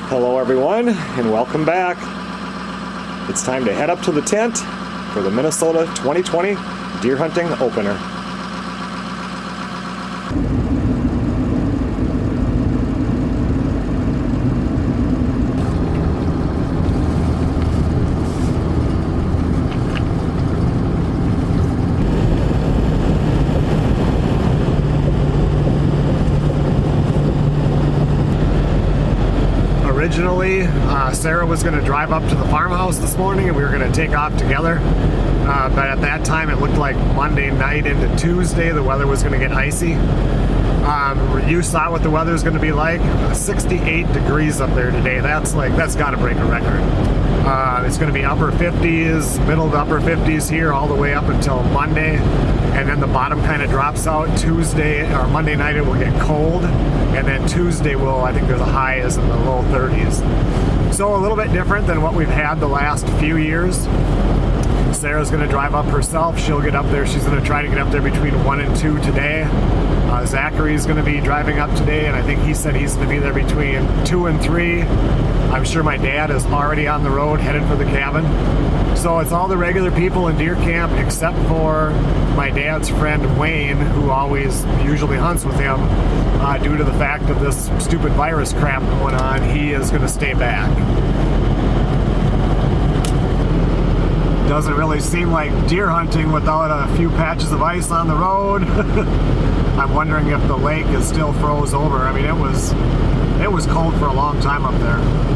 Hello everyone, and welcome back. It's time to head up to the tent for the Minnesota 2020 deer hunting opener. Originally, Sarah was going to drive up to the farmhouse this morning and we were going to take off together. But at that time it looked like Monday night into Tuesday the weather was going to get icy. You saw what the weather is going to be like. 68 degrees up there today. That's got to break a record. It's going to be upper 50s, middle to upper 50s here all the way up until Monday. And then the bottom kind of drops out. Tuesday or Monday night it will get cold. And then Tuesday I think there's a high is in the low 30s. So a little bit different than what we've had the last few years. Sarah's going to drive up herself. She'll get up there. She's going to try to get up there between 1 and 2 today. Zachary's going to be driving up today, and I think he said he's going to be there between 2 and 3. I'm sure my dad is already on the road headed for the cabin. So it's all the regular people in deer camp except for my dad's friend Wayne, who usually hunts with him. Due to the fact of this stupid virus crap going on, he is going to stay back. Doesn't really seem like deer hunting without a few patches of ice on the road. I'm wondering if the lake is still froze over. I mean, it was cold for a long time up there.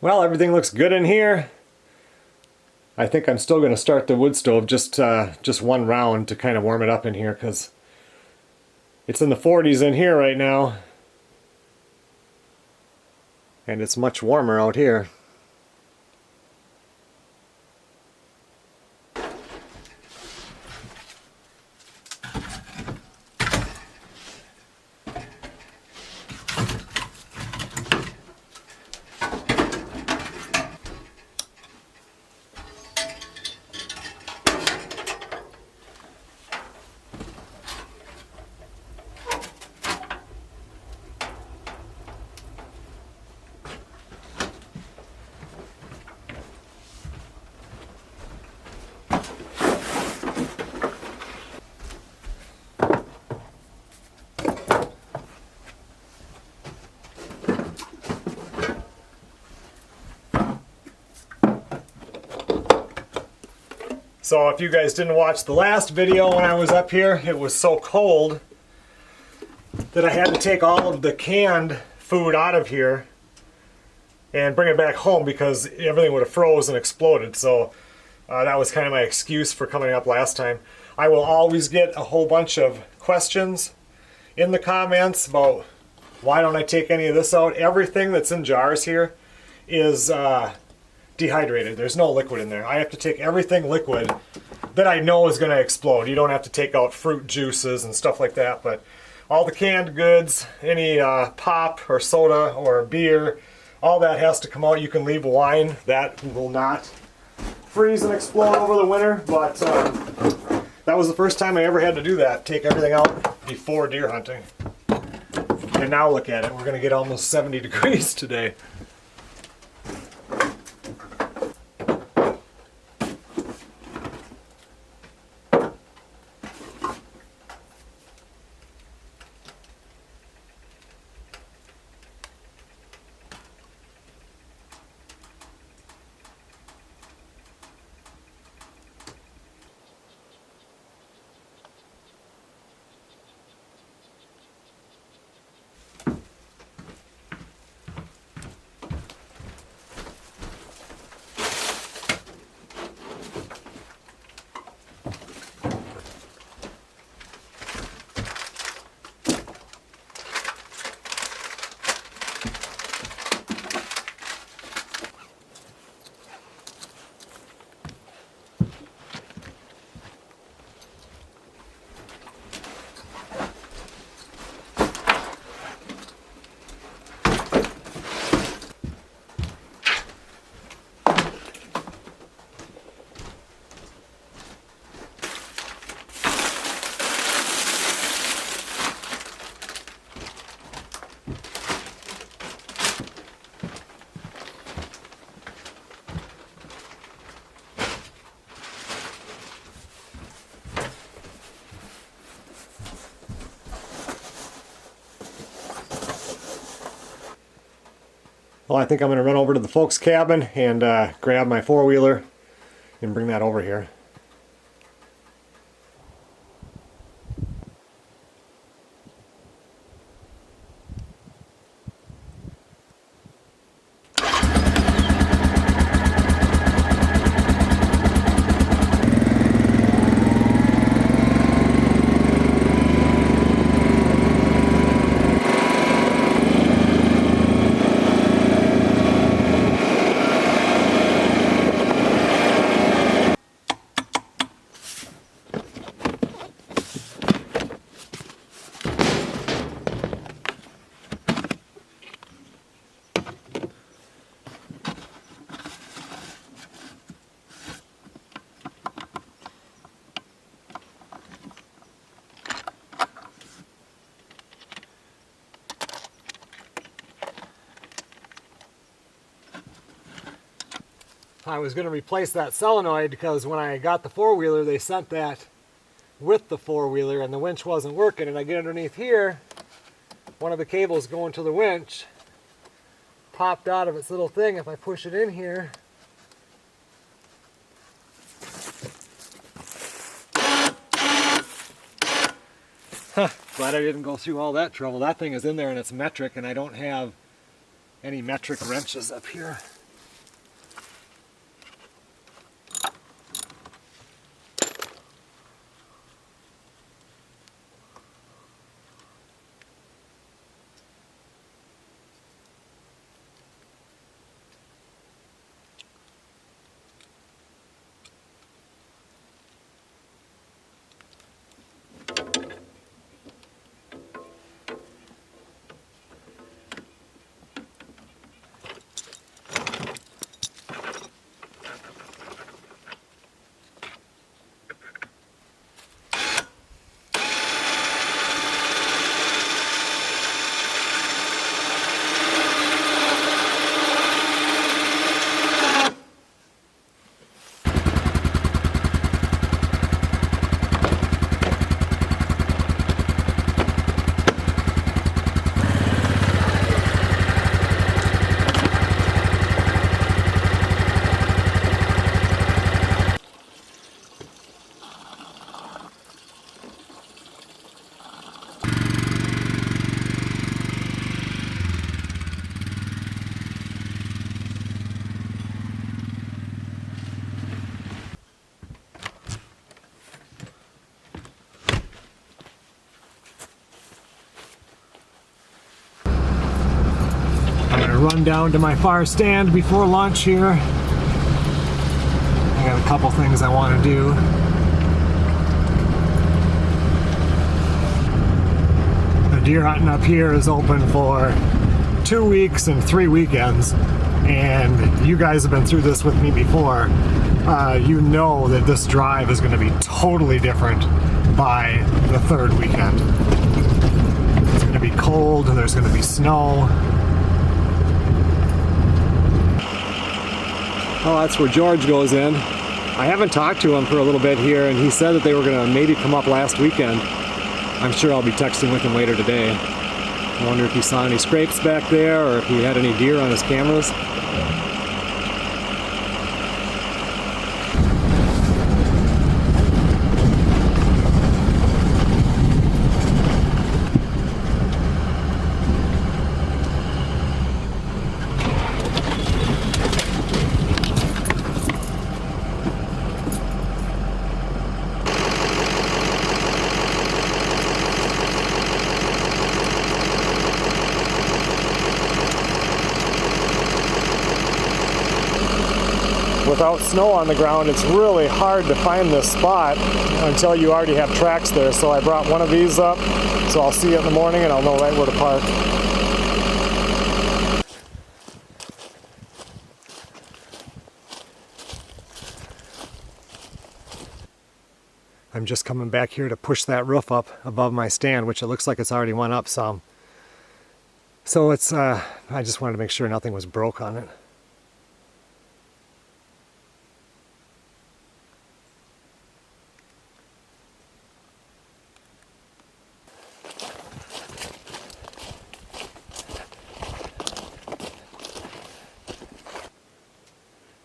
Well, everything looks good in here. I think I'm still going to start the wood stove just one round to kind of warm it up in here because it's in the 40s in here right now. And it's much warmer out here. So if you guys didn't watch the last video when I was up here, it was so cold that I had to take all of the canned food out of here and bring it back home because everything would have froze and exploded. So that was kind of my excuse for coming up last time. I will always get a whole bunch of questions in the comments about why don't I take any of this out. Everything that's in jars here is dehydrated. There's no liquid in there. I have to take everything liquid that I know is going to explode. You don't have to take out fruit juices and stuff like that, but all the canned goods, any pop or soda or beer, all that has to come out. You can leave wine. That will not freeze and explode over the winter, but that was the first time I ever had to do that, take everything out before deer hunting. And now look at it. We're going to get almost 70 degrees today. Well, I think I'm going to run over to the folks' cabin and grab my four-wheeler and bring that over here. I was going to replace that solenoid because when I got the four-wheeler, they sent that with the four-wheeler and the winch wasn't working. And I get underneath here, one of the cables going to the winch popped out of its little thing. If I push it in here, glad I didn't go through all that trouble. That thing is in there and it's metric, and I don't have any metric wrenches up here. run down to my far stand before lunch here. I got a couple things I want to do. The deer hunting up here is open for 2 weeks and 3 weekends, and you guys have been through this with me before. You know that this drive is going to be totally different by the 3rd weekend. It's going to be cold, and there's going to be snow. Oh, that's where George goes in. I haven't talked to him for a little bit here, and he said that they were going to maybe come up last weekend. I'm sure I'll be texting with him later today. I wonder if he saw any scrapes back there, or if he had any deer on his cameras. Without snow on the ground, it's really hard to find this spot until you already have tracks there. So I brought one of these up, so I'll see it in the morning and I'll know right where to park. I'm just coming back here to push that roof up above my stand, which it looks like it's already went up some. So it's, I just wanted to make sure nothing was broke on it.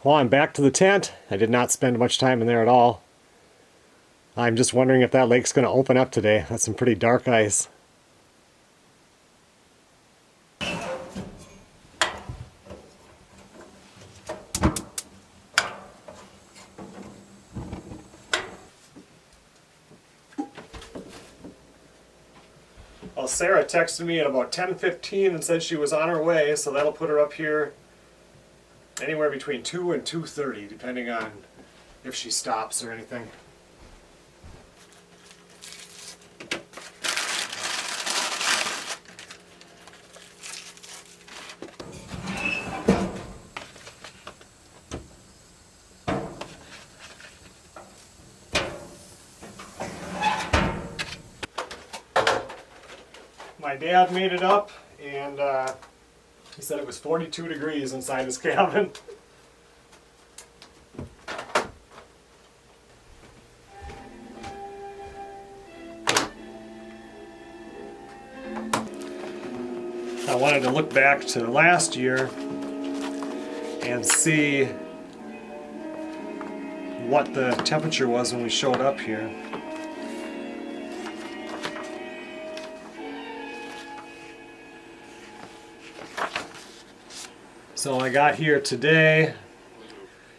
Well, I'm back to the tent. I did not spend much time in there at all. I'm just wondering if that lake's going to open up today. That's some pretty dark ice. Well, Sarah texted me at about 10:15 and said she was on her way, so that'll put her up here anywhere between 2 and 2:30, depending on if she stops or anything. My dad made it up, and he said it was 42 degrees inside his cabin. I wanted to look back to last year and see what the temperature was when we showed up here. So I got here today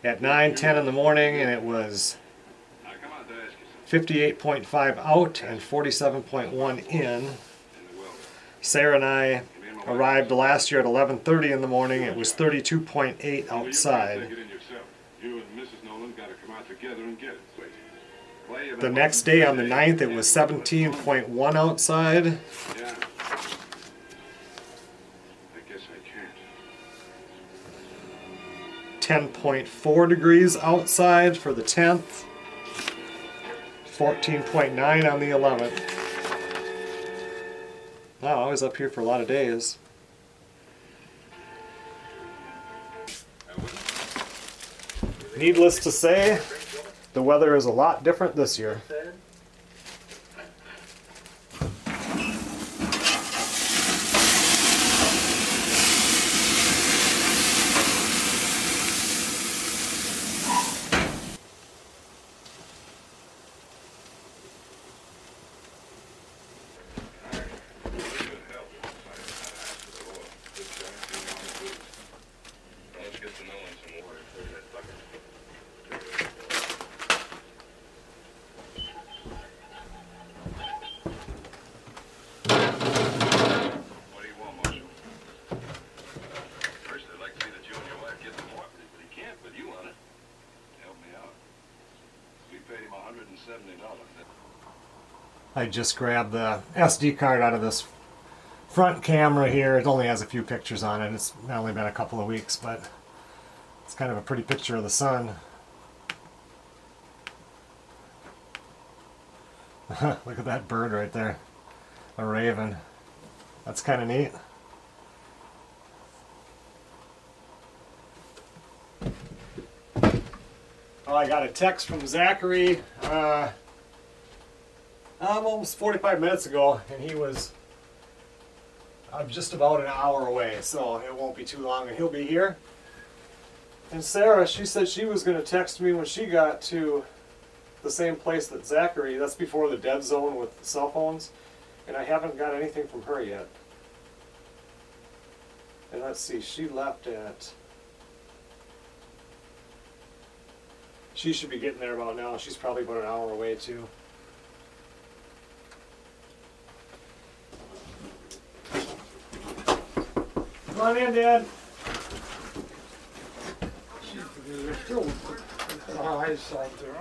at 9:10 in the morning, and it was 58.5 out and 47.1 in. Sarah and I arrived last year at 11:30 in the morning. It was 32.8 outside. The next day on the 9th, it was 17.1 outside. 10.4 degrees outside for the 10th, 14.9 on the 11th. Wow, I was up here for a lot of days. Needless to say, the weather is a lot different this year. paid him $170. I just grabbed the SD card out of this front camera here. It only has a few pictures on it. It's only been a couple of weeks, but it's kind of a pretty picture of the sun. Look at that bird right there. A raven. That's kind of neat. Oh, I got a text from Zachary almost 45 minutes ago, and he was just about an hour away, so it won't be too long, and he'll be here. And Sarah, she said she was going to text me when she got to the same place that Zachary, that's before the dead zone with cell phones, and I haven't got anything from her yet. And let's see, she left at... She should be getting there about now. She's probably about an hour away too. Come on in, Dad. There's still ice out there.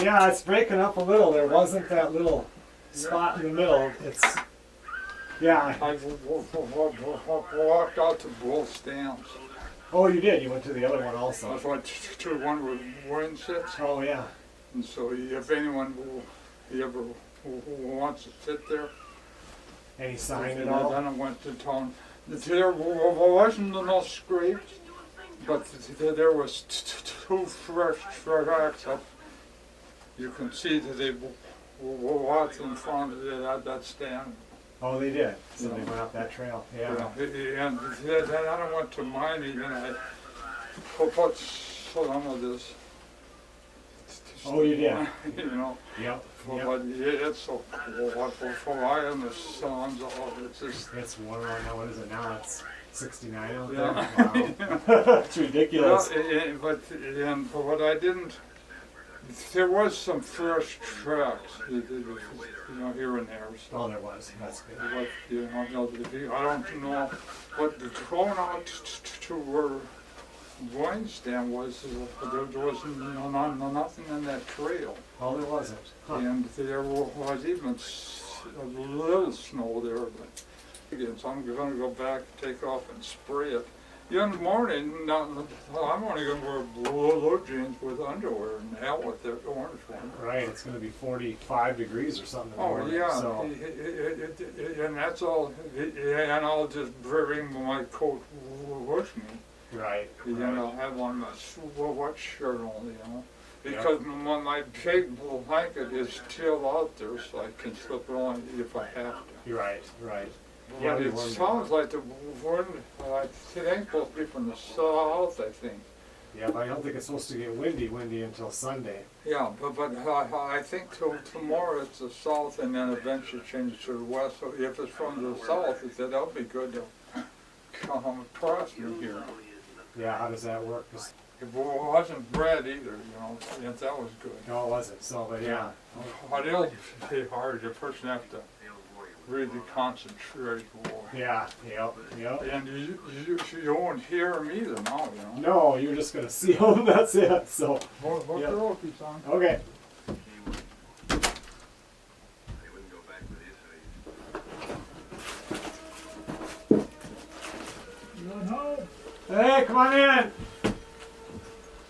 Yeah, it's breaking up a little. There wasn't that little spot in the middle. It's, yeah. I walked out to both stands. Oh, you did? You went to the other one I also. went to one with wind sits. Oh, yeah. And so if anyone ever wants to sit there, Any sign at then all? I went to town. There wasn't enough scrapes, but there was two fresh tracks up. You can see that they walked in front of that stand. Oh, they did. So they went up that trail. Yeah. And then I went to mine and I put some of this. Oh, you did? You know. Yep. But it's so cool. For I understand, it's just. It's warm right now. What is it now? It's 69 out Yeah. there. Wow. It's ridiculous. But what I didn't. There was some fresh tracks, you know, here and there. So. Oh, there was. That's good. But, you know, I don't know what the thrown out to where wine stand was. There was nothing in that trail. Oh, there wasn't. Huh. And there was even a little snow there. But again, so I'm going to go back, take off, and spray it. In the morning, I'm only going to wear blue jeans with underwear and hell with the orange one. Right, it's going to be 45 degrees or something. In the Oh morning, yeah, so. and that's all. And I'll just bring my coat with me. Right. And I'll have on my sweatshirt on, you know, because my big blanket is still out there, so I can slip it on if I have to. You're right. Right. But it sounds like the wind. It ain't supposed to be from the south, I think. Yeah, but I don't think it's supposed to get windy until Sunday. Yeah, but I think till tomorrow it's the south, and then eventually changes to the west. So if it's from the south, he said that'll be good to come across me here. Yeah, how does that work? 'Cause It wasn't bred either, you know. Yes, that was good. no, it wasn't. So, but yeah. But it'll be hard. The person have to really concentrate more. Yeah. Yep. And you won't hear them either now, you know. No, you're just gonna see them. That's it. So. What Yep. the rope is on? Okay. Going home. Hey, come on in.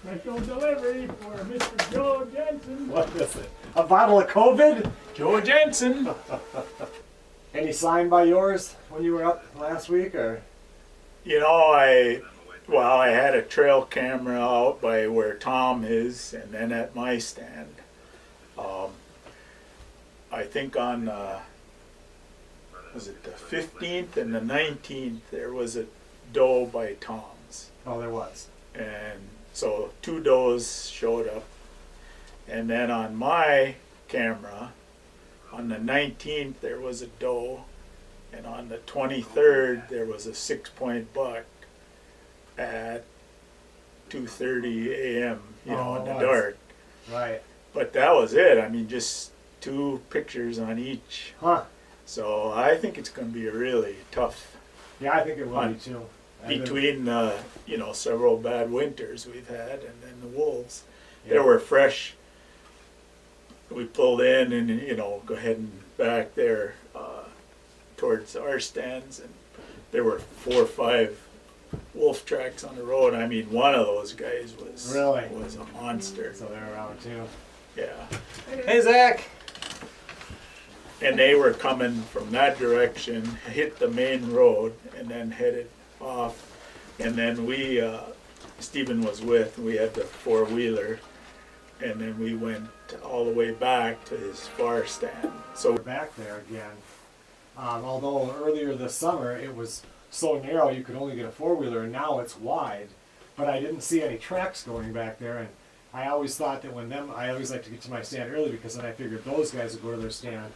Special delivery for Mr. Joe Jensen. What is it? A bottle of COVID? Joe Jensen. Any sign by yours when you were up last week, or? You know, I had a trail camera out by where Tom is, and then at my stand. I think on, was it the 15th and the 19th, there was a doe by Tom's. Oh, there was. And so 2 does showed up. And then on my camera, on the 19th, there was a doe. And on the 23rd, there was a 6-point buck at 2:30 a.m., you know, in the dark. Right. But that was it. I mean, just 2 pictures on each. Huh. So I think it's going to be a really tough Yeah, I think it will be too. between you know, several bad winters we've had, and then the wolves. Yeah. There were fresh we pulled in and, you know, go heading back there towards our stands, and there were 4 or 5 wolf tracks on the road. I mean, one of those guys was a monster. So they're around too. Yeah. Hey, Zach. And they were coming from that direction, hit the main road, and then headed off. And then we, Stephen was with, we had the 4-wheeler, and then we went all the way back to his far stand. So We're back there again. Although earlier this summer it was so narrow you could only get a 4-wheeler, and now it's wide. But I didn't see any tracks going back there, and I always thought that I always like to get to my stand early because then I figured those guys would go to their stand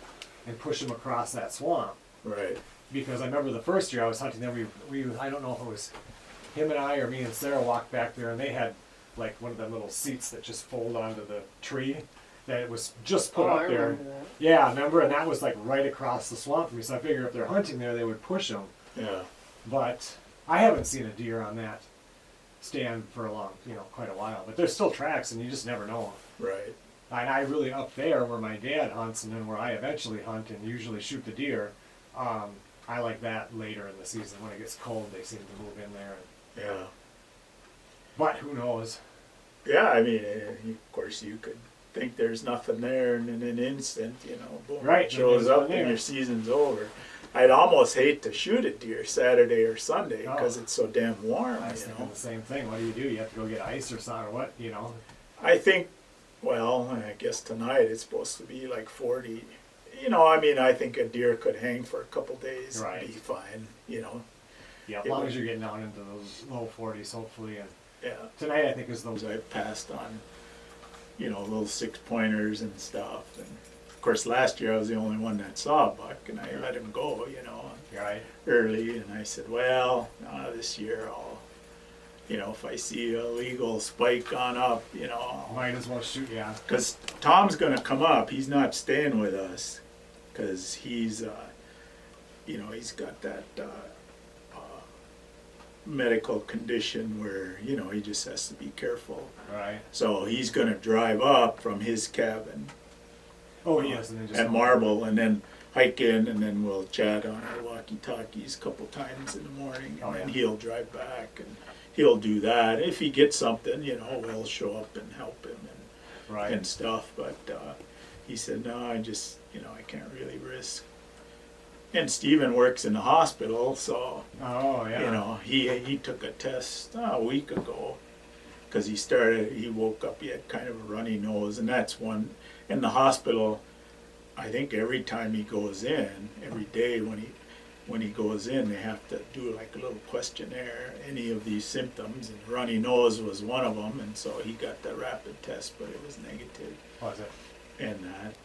and push them across that swamp. right. Because I remember the first year I was hunting there, I don't know if it was him and I or me and Sarah walked back there, and they had like one of them little seats that just fold onto the tree that it was just put up there. Yeah, remember? And that was like right across the swamp from me, so I figured if they're hunting there, they would push them. Yeah. But I haven't seen a deer on that stand for quite a while. But there's still tracks, and you just never know. Right. And I really, up there where my dad hunts and then where I eventually hunt and usually shoot the deer, I like that later in the season. When it gets cold, they seem to move in there. Yeah. But who knows? Yeah, I mean, of course you could think there's nothing there, and in an instant, you know, boom, Right, it shows there's up one and there. your season's over. I'd almost hate to shoot a deer Saturday or Sunday because Oh. it's so damn warm, I was you thinking know. the same thing. What do? You have to go get ice or something, or what? You know? I think, well, I guess tonight it's supposed to be like 40. You know, I mean, I think a deer could hang for a couple days Right. and be fine, you know. Yeah, as It long would- as you're getting down into those low 40s, hopefully. And Yeah. tonight, I think, is the I passed on, you know, little 6-pointers and stuff. And of course, last year I was the only one that saw a buck, and I let him go, you know, right. early. And I said, well, this year I'll, you know, if I see a legal spike on up, you know, Might as well shoot. Yeah. because Tom's going to come up. He's not staying with us because he's, you know, he's got that medical condition where, you know, he just has to be careful. Right. So he's going to drive up from his cabin Oh yes, and then just at Marble and then hike in, and then we'll chat on our walkie-talkies a couple times in the morning, and Oh, then yeah. he'll drive back and he'll do that. If he gets something, you know, we'll show up and help him Right. and stuff. But he said, no, I just, you know, I can't really risk. And Stephen works in the hospital, so Oh yeah. you know, he took a test a week ago because he woke up, he had kind of a runny nose, and that's one in the hospital. I think every time he goes in, every day when he goes in, they have to do like a little questionnaire, any of these symptoms, and runny nose was one of them, and so he got the rapid test, but it was negative. Was it? And that.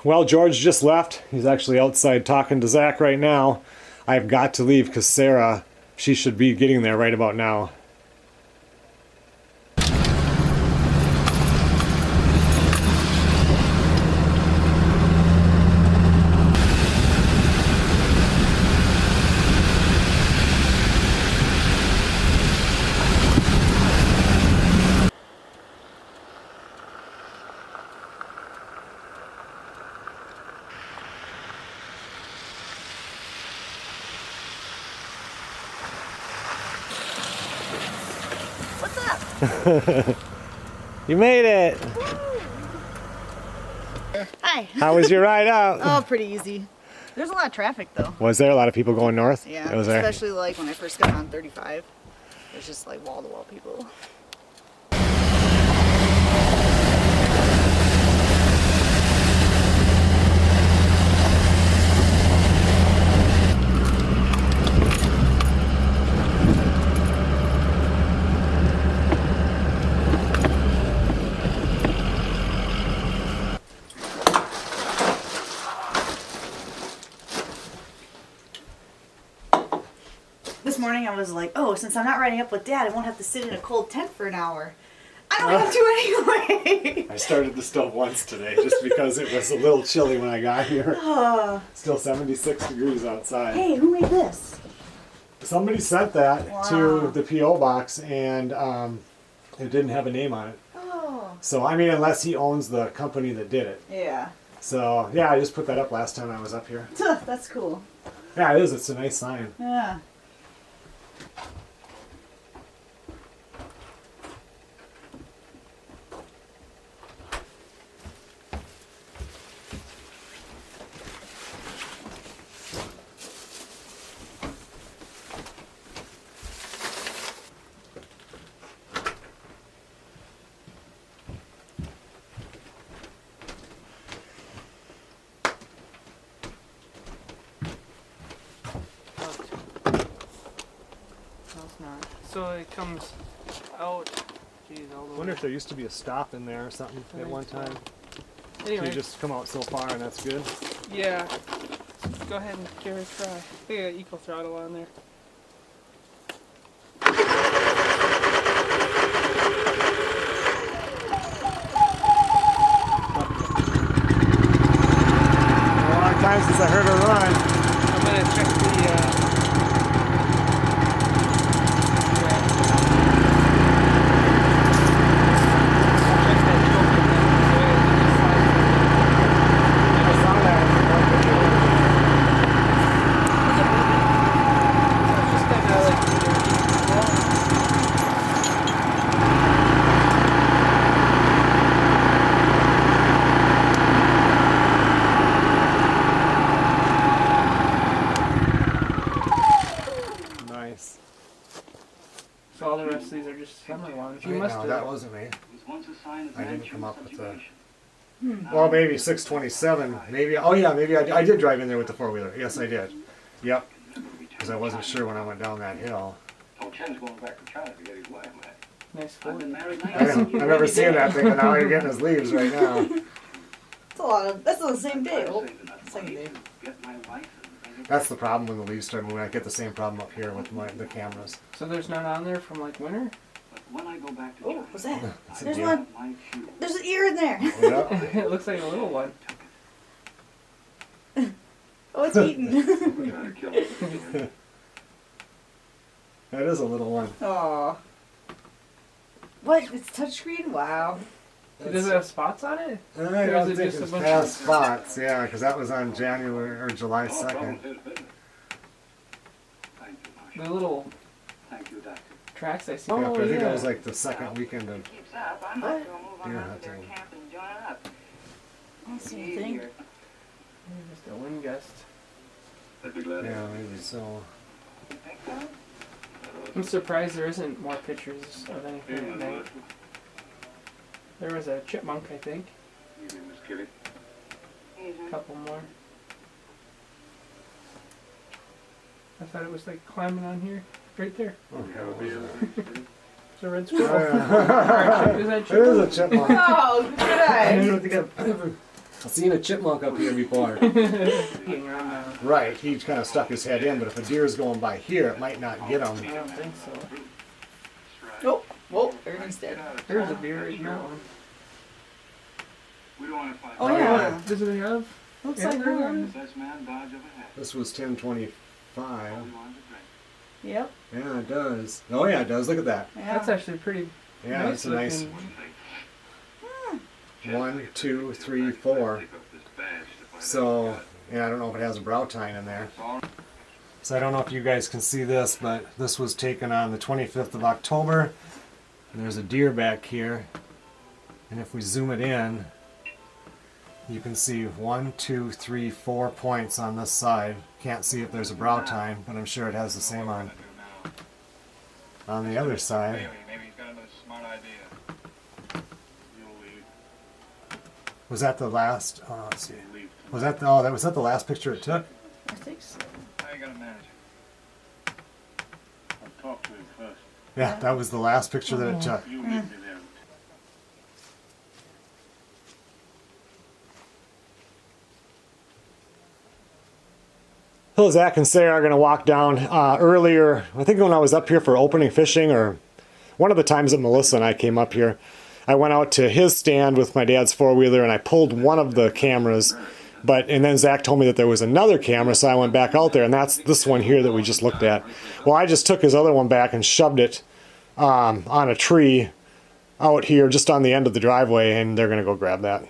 Well, George just left. He's actually outside talking to Zach right now. I've got to leave because Sarah, she should be getting there right about now. You made it. Hi. How was your ride out? Oh, pretty easy. There's a lot of traffic though. Was there a lot of people going north? Yeah, It was there. especially like when I first got on 35. There's just like wall to wall people. This morning I was like, oh, since I'm not riding up with Dad, I won't have to sit in a cold tent for an hour. I don't have to anyway. I started the stove once today just because it was a little chilly when I got here. Still 76 degrees outside. Hey, who made this? Somebody sent that Wow. to the P.O. box and it didn't have a name on it. Oh, So, I mean, unless he owns the company that did it. Yeah. So, yeah, I just put that up last time I was up here. That's cool. Yeah, it is. It's a nice sign. Yeah. So it comes out. Geez, all the I wonder if there used to be a stop in there or something at one time. So Anyway, you just come out so far and that's good. yeah. Go ahead and give it a try. I think I got equal throttle on there. A long time since I heard her run. I'm gonna check the. I saw that. Nice. So all the rest of these are just summer ones. You Wait, must no, have. that wasn't me. I didn't come up with the. Well, maybe 627. Maybe. Oh yeah, maybe I did drive in there with the four-wheeler. Yes, I did. Yep. Because I wasn't sure when I went down that hill. Oh, Chen's going back to China to get his wife back. Nice I've been 40. married I've never seen that thing, but now you're getting his leaves right now. It's a lot of. That's on the same day. Oh, second day. Get my life and That's the problem when the leaves start moving. I get the same problem up here with the cameras. So there's none on there from like winter? but when I go back to Oh, China, what's that? It's a There's deer. one. my shoe. There's an ear in there. Yep. It looks like a little one. Oh, it's eaten. We gotta kill it. That is a little one. Aw. What? It's touchscreen? Wow. Does it have spots on it? I Or don't is it think just a it's bunch past spots. Yeah, because that was on January or July No 2nd. problem, his business. Thank you, The Marshal. little Thank you, Doctor. tracks I see. Yeah, Oh, but I think yeah. that was like the second weekend of Keeps up. I What? might as well move on deer up to their hunting. camp and join up. I don't see anything. Easier. Just a wind gust. I'd be glad to Yeah, maybe so. You think so? I'm surprised there isn't more pictures of anything at night. There was a chipmunk, I think. Evening, Miss Kitty. Easier. A couple more. I thought it was like climbing on here. Right there. Oh, hell, Be was It's a red squirrel. that? Is that It is a chipmunk? chipmunk. Oh, good eye. I've seen a chipmunk up here before. Hanging around now. Right, he kind of stuck his head in, but if a deer is going by here, it might not get him. I don't think so. Oh, whoa, everything's dead. There's a deer right in that one. We don't want to fight. Oh, Oh, yeah. yeah. Does it have? Looks Yeah, like there one. The best man Dodge ever had. This was 1025. All we wanted to drink. Yep. Yeah, it does. Oh yeah, it does. Look at that. Yeah. That's actually pretty Yeah, nice it's a nice looking. Wouldn't think. 1, 2, 3, 4. Pick up this badge to find So, out yeah, I don't know if it has a brow tine in there. it's all So I don't know if you guys can see this, but this was taken on the 25th of October. And there's a deer back here. And if we zoom it in, you can see 1, 2, 3, 4 points on this side. Can't see if there's a brow tine, but I'm sure it has the same on the other side. Maybe he's got another smart idea. You'll leave. Was that the last? Oh, let's see. Leave. Was that the, oh, that was that the last picture it took? I think so. How you gonna manage it? I'll talk to him first. Yeah, that was the last picture that it took. You meet me there. So Zach and Sarah are going to walk down earlier. I think when I was up here for opening fishing, or one of the times that Melissa and I came up here, I went out to his stand with my dad's four-wheeler and I pulled one of the cameras. And then Zach told me that there was another camera, so I went back out there, and that's this one here that we just looked at. Well, I just took his other one back and shoved it on a tree out here just on the end of the driveway, and they're going to go grab that.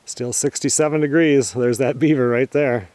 Still 67 degrees. There's that beaver right there.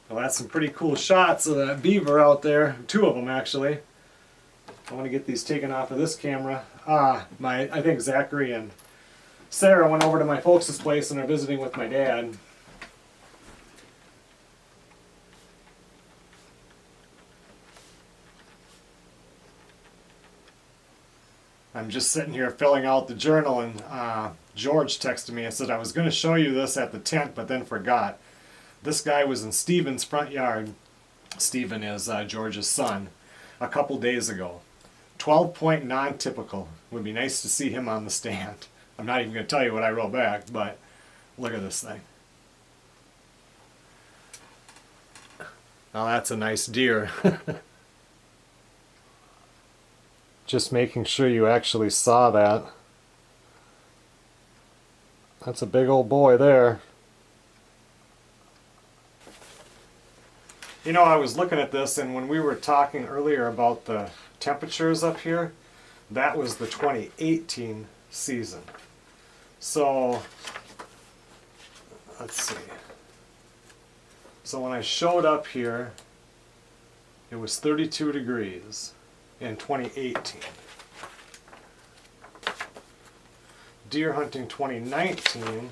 Well, that's some pretty cool shots of that beaver out there. Two of them, actually. I want to get these taken off of this camera. I think Zachary and Sarah went over to my folks' place and are visiting with my dad. I'm just sitting here filling out the journal, and George texted me and said I was going to show you this at the tent, but then forgot. This guy was in Steven's front yard. Steven is George's son. A couple days ago. 12-point non-typical. Would be nice to see him on the stand. I'm not even going to tell you what I wrote back, but look at this thing. Now that's a nice deer. Just making sure you actually saw that. That's a big old boy there. You know, I was looking at this, and when we were talking earlier about the temperatures up here, that was the 2018 season. So, let's see. So when I showed up here, it was 32 degrees in 2018. Deer hunting 2019,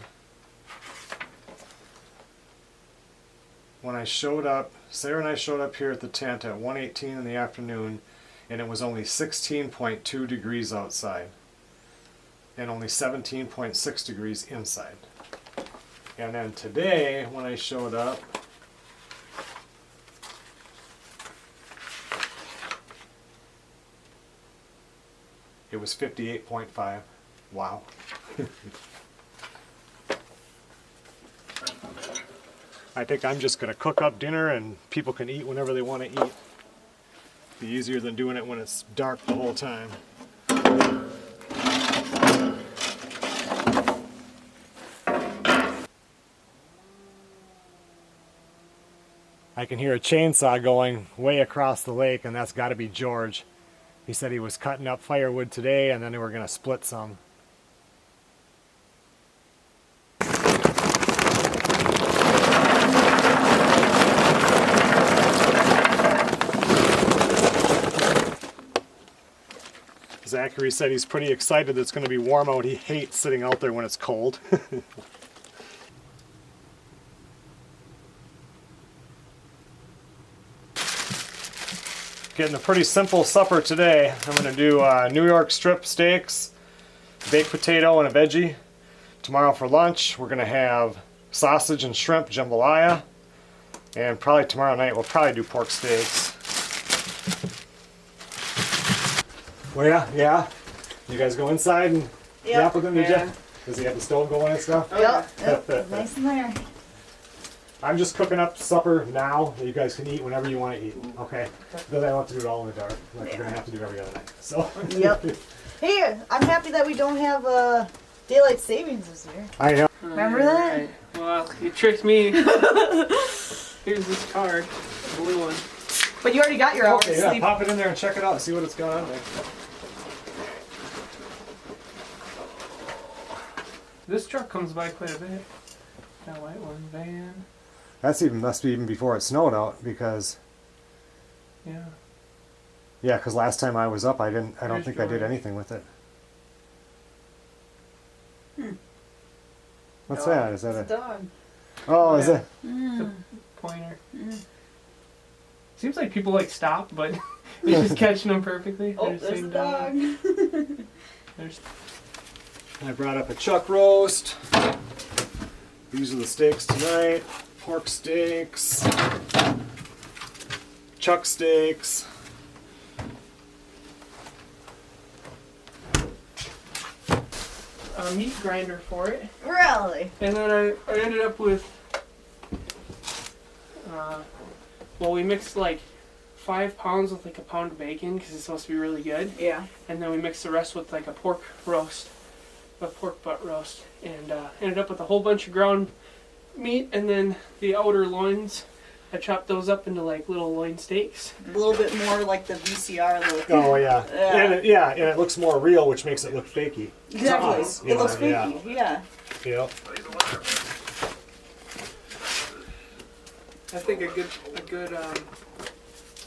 when I showed up, Sarah and I showed up here at the tent at 1:18 in the afternoon, and it was only 16.2 degrees outside and only 17.6 degrees inside. And then today, when I showed up, it was 58.5. Wow. I think I'm just going to cook up dinner and people can eat whenever they want to eat. Be easier than doing it when it's dark the whole time. I can hear a chainsaw going way across the lake, and that's got to be George. He said he was cutting up firewood today, and then they were going to split some. Zachary said he's pretty excited that it's going to be warm out. He hates sitting out there when it's cold. Getting a pretty simple supper today. I'm going to do New York strip steaks, baked potato and a veggie. Tomorrow for lunch, we're gonna have sausage and shrimp jambalaya. And probably tomorrow night, we'll probably do pork steaks. Well, yeah. You guys go inside and nap with him, did Yeah. you? Does he have the stove going and stuff? Yep. Nice in there. I'm just cooking up supper now that you guys can eat whenever you want to eat. Okay? Then I don't have to do it all in the dark, like you're gonna have to do every other night. So. Yep. Hey, I'm happy that we don't have daylight savings this year. I know. Remember that? Right. Well, you tricked me. Here's this card, the blue one. But you already got your hours Okay, of yeah, sleep. pop it in there and check it out. See what it's going on there. This truck comes by quite a bit. That white one, van. Must be even before it snowed out because Yeah. because last time I was up, I don't There's think I did Joy. anything with it. What's Dog. that? Is that It's a? a dog. Oh, is Yeah. it? The pointer. Seems like people like stop, but he's just catching them perfectly. Oh, They're the there's a same dog. There's I brought up a chuck roast. These are the steaks tonight. Pork steaks. Chuck steaks. a meat grinder for it. Really? And then I ended up with, well, we mixed like 5 pounds with like a pound of bacon because it's supposed to be really good. Yeah. And then we mixed the rest with like a pork roast, a pork butt roast, and ended up with a whole bunch of ground meat. And then the outer loins, I chopped those up into like little loin steaks. A little bit more like the VCR look. Oh yeah. Yeah. And it looks more real, which makes it look fakey. Exactly. us, It looks yeah. fakey. Yeah. Yep. I think a good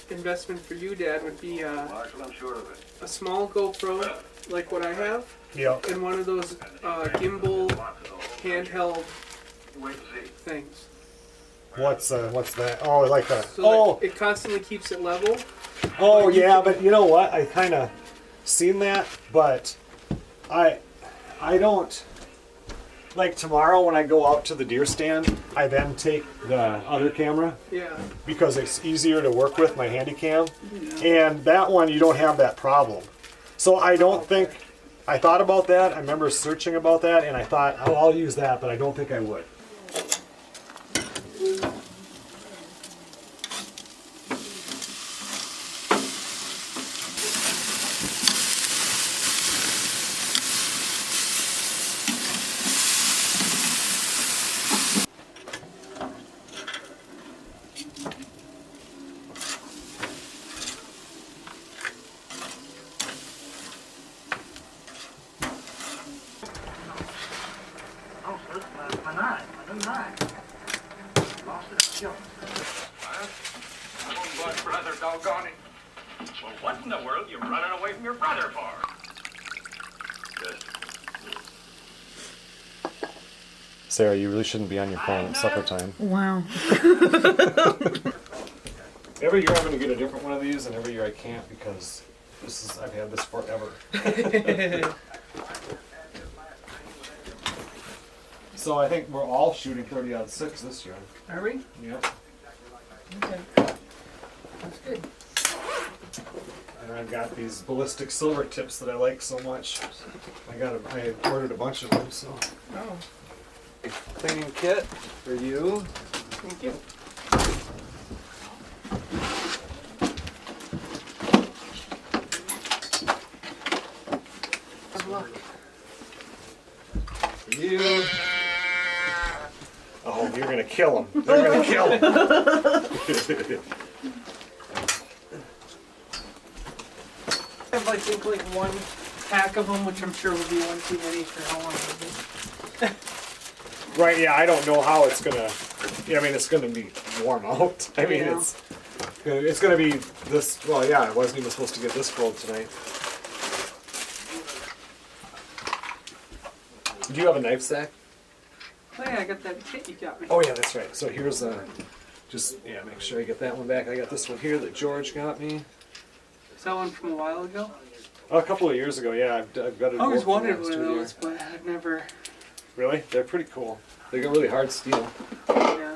investment for you, Dad, would be Marshal, I'm short of it. a small GoPro like what I have, Yep. and one of those gimbal handheld Wait and see. things. What's that? Oh, I like that. So like, it constantly keeps it level. Oh yeah, but you know what? I kind of seen that, but I don't like tomorrow when I go out to the deer stand. I then take the other camera Yeah. because it's easier to work with my Handycam, and that one you don't have that problem. So I don't think I thought about that. I remember searching about that, and I thought, oh, I'll use that, but I don't think I would. Oh, sir, my knife, my new knife. Lost it, killed Oh, blood brother, doggone it. Well, what in the world you running away from your brother for? Good. Sarah, you really shouldn't be on your phone at supper time. Wow. Every year I'm going to get a different one of these, and every year I can't because I've had this forever. So I think we're all shooting 30 out of 6 this year. Are we? Yep. Okay. That's good. And I've got these ballistic silver tips that I like so much. I ordered a bunch of them. So Oh, cleaning kit for you. thank you. Good luck. For you. Oh, you're gonna kill him. They're gonna kill him. I have I think like one pack of them, which I'm sure will be one too many for how long it'll be. Right, yeah, I don't know how it's gonna. Yeah, I mean, it's gonna be warm out. I mean, Yeah. it's gonna be this. Well, yeah, I wasn't even supposed to get this cold tonight. Do you have a knife sack? Oh yeah, I got that kit you got me. Oh yeah, that's right. So here's make sure I get that one back. I got this one here that George got me. Is that one from a while ago? A couple of years ago, yeah. I've got it. I always both wanted ones one of too, those, but I've never. Really? They're pretty cool. They got really hard steel. Yeah.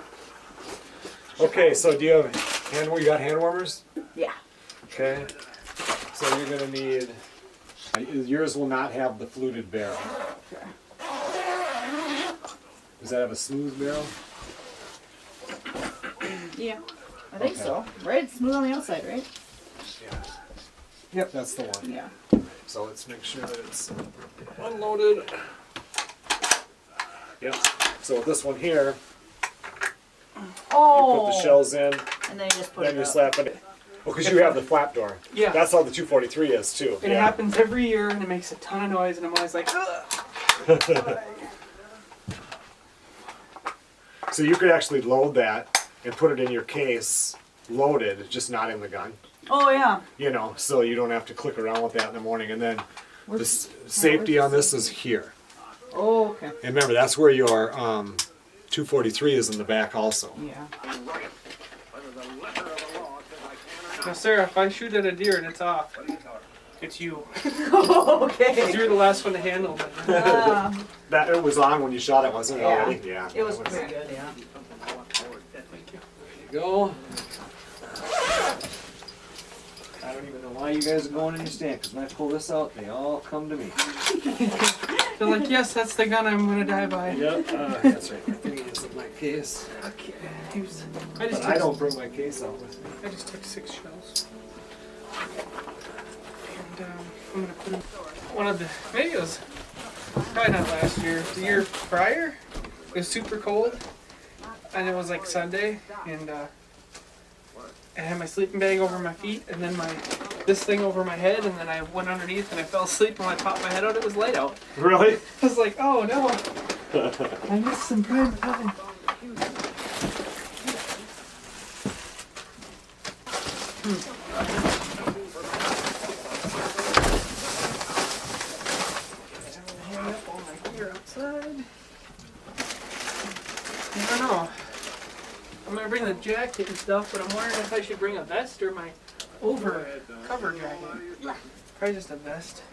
Okay, so do you have you got hand warmers? Yeah. Okay. So you're gonna need. Yours will not have the fluted barrel. Does that have a smooth barrel? Yeah. I think Okay. so. Right? It's smooth on the outside, right? Yeah. Yep, that's the one. Yeah. So let's make sure that it's unloaded. Yep. So with this one here, Oh. you put the shells in, And then you just put then it you up. slap it. Well, because you have the flap door. Yeah. That's how the 243 is too. It happens every year, and it makes a ton of noise, and I'm always like, ugh. So you could actually load that and put it in your case, loaded, just not in the gun. Oh, yeah. You know, so you don't have to click around with that in the morning. And then the Where's- safety on this is here. Oh, okay. And remember, that's where your 243 is in the back also. Yeah. Now, Sarah, if I shoot at a deer and it's off, it's you. Okay. You're the last one to handle it. That it was on when you shot it, wasn't it Yeah. already? Yeah. It was that pretty good, yeah. Thank you. There you go. I don't even know why you guys are going in your stand, because when I pull this out, they all come to me. They're like, yes, that's the gun I'm gonna die by. Yep, that's right. My thing is in my case. Okay. But I don't bring my case out with me. I just took 6 shells. And I'm gonna put in one of the, maybe it was, probably not last year, the year prior. It was super cold. And it was like Sunday. And I had my sleeping bag over my feet and then this thing over my head. And then I went underneath and I fell asleep. And when I popped my head out, it was light out. Really? I was like, oh no. I missed some prime time. Hang up all my gear outside. I don't know. I'm gonna bring the jacket and stuff, but I'm wondering if I should bring a vest or my cover jacket. Probably just a vest.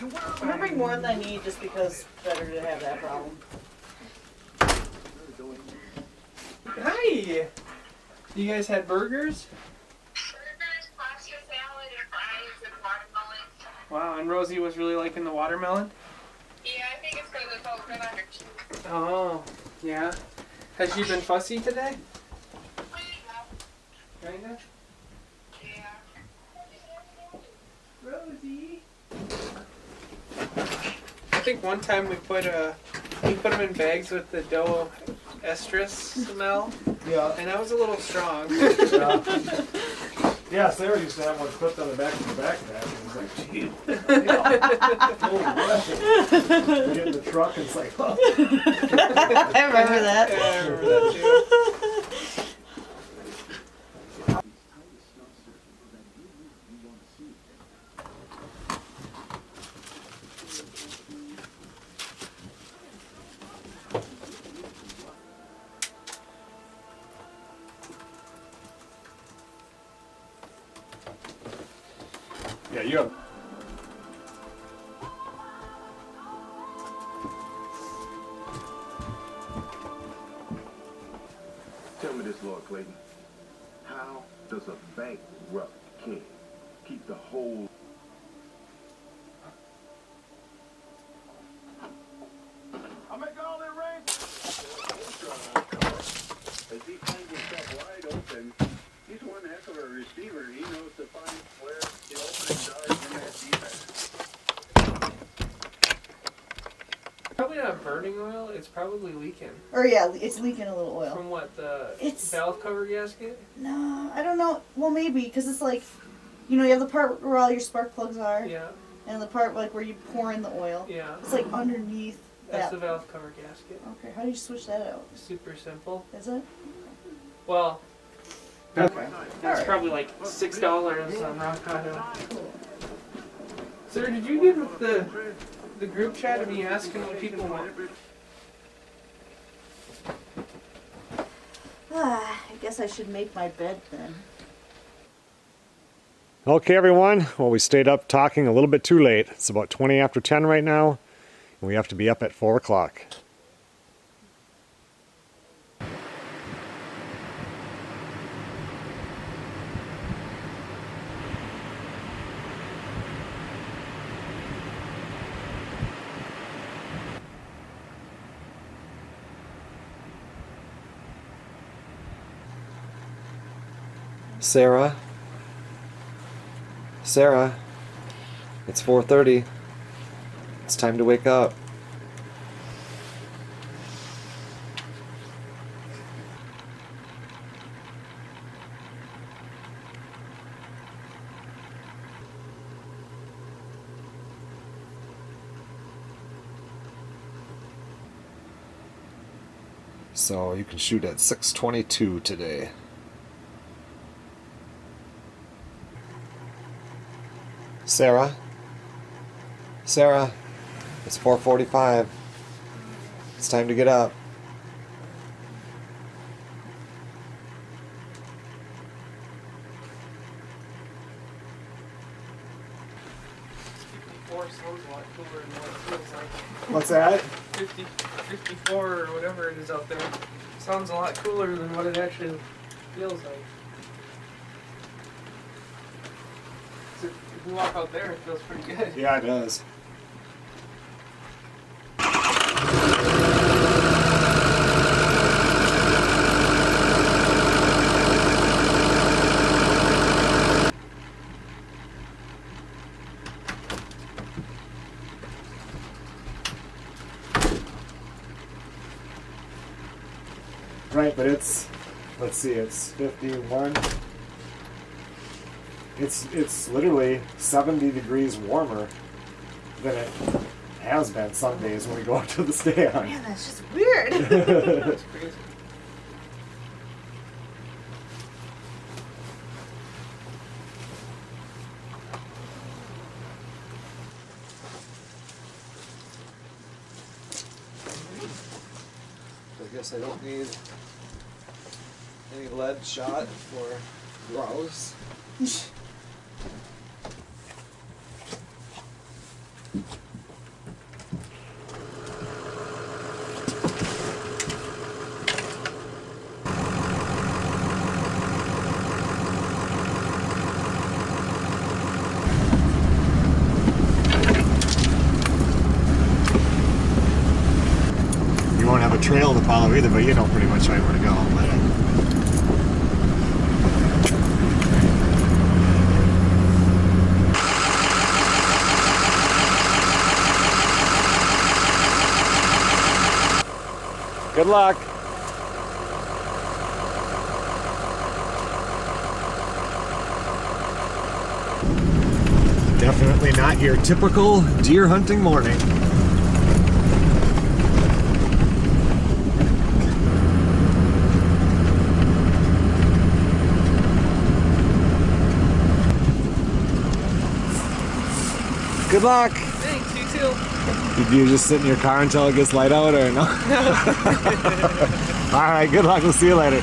I'm gonna bring more than I need just because it's better to have that problem. Hi! You guys had burgers? Burgers, pasta salad, and fries, and watermelon. Wow, and Rosie was really liking the watermelon? Yeah, I think it's because it's all good on her cheese. Oh, yeah. Has she been fussy today? Kinda? Yeah. Rosie? I think one time we put them in bags with the dough estrus smell, Yeah. and that was a little strong. Yeah, Sarah used to have one clipped on the back of the backpack, and it was like, gee. You get in the truck, and it's like, oh. I remember that. Yeah, I remember that too. Yeah, you have. Tell me this, Lord Clayton. How does a bankrupt king keep the whole... I make all that rain. As he finds himself wide open, he's one heck of a receiver. He knows to find where the openings are in that defense. Probably not burning oil, it's probably leaking. Or yeah, it's leaking a little oil. From what, the It's- valve cover gasket? No, I don't know. Well, maybe because it's like, you know, you have the part where all your spark plugs are, Yeah, and the part like where you pour in the oil. yeah. It's like underneath That's that. the valve cover gasket. Okay, how do you switch that out? Super simple. Is it? Well, Okay. it's Alright. probably like $6 on Rock Auto. Sir, did you get with the group chat of me asking what people want? I guess I should make my bed then. Okay, everyone. Well, we stayed up talking a little bit too late. It's about 20 after 10 right now, and we have to be up at 4 o'clock. Sarah? Sarah? It's 4:30. It's time to wake up. So you can shoot at 6:22 today. Sarah? Sarah? It's 4:45. It's time to get up. Sounds a lot cooler than what it feels like. What's that? 54 or whatever it is out there. Sounds a lot cooler than what it actually feels like. So if you walk out there, it feels pretty good. Yeah, it does. Right, but it's, let's see, it's 51. It's literally 70 degrees warmer than it has been some days when we go out to the stand. Man, that's just weird. That's crazy. I guess I don't need any lead shot for grouse. You won't have a trail to follow either, but you know pretty much right where to go. Good luck. Definitely not your typical deer hunting morning. Good luck. Thanks, you too. Did you just sit in your car until it gets light out or no? All right, good luck. We'll see you later.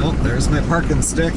Oh, there's my parking stick.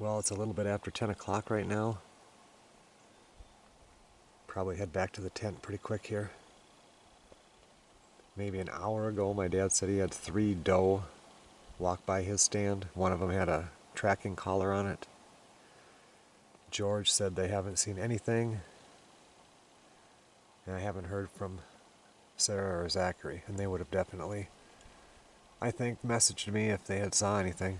Well, it's a little bit after 10 o'clock right now. Probably head back to the tent pretty quick here. Maybe an hour ago, my dad said he had 3 doe walk by his stand. One of them had a tracking collar on it. George said they haven't seen anything. And I haven't heard from Sarah or Zachary, and they would have definitely, I think, messaged me if they had saw anything.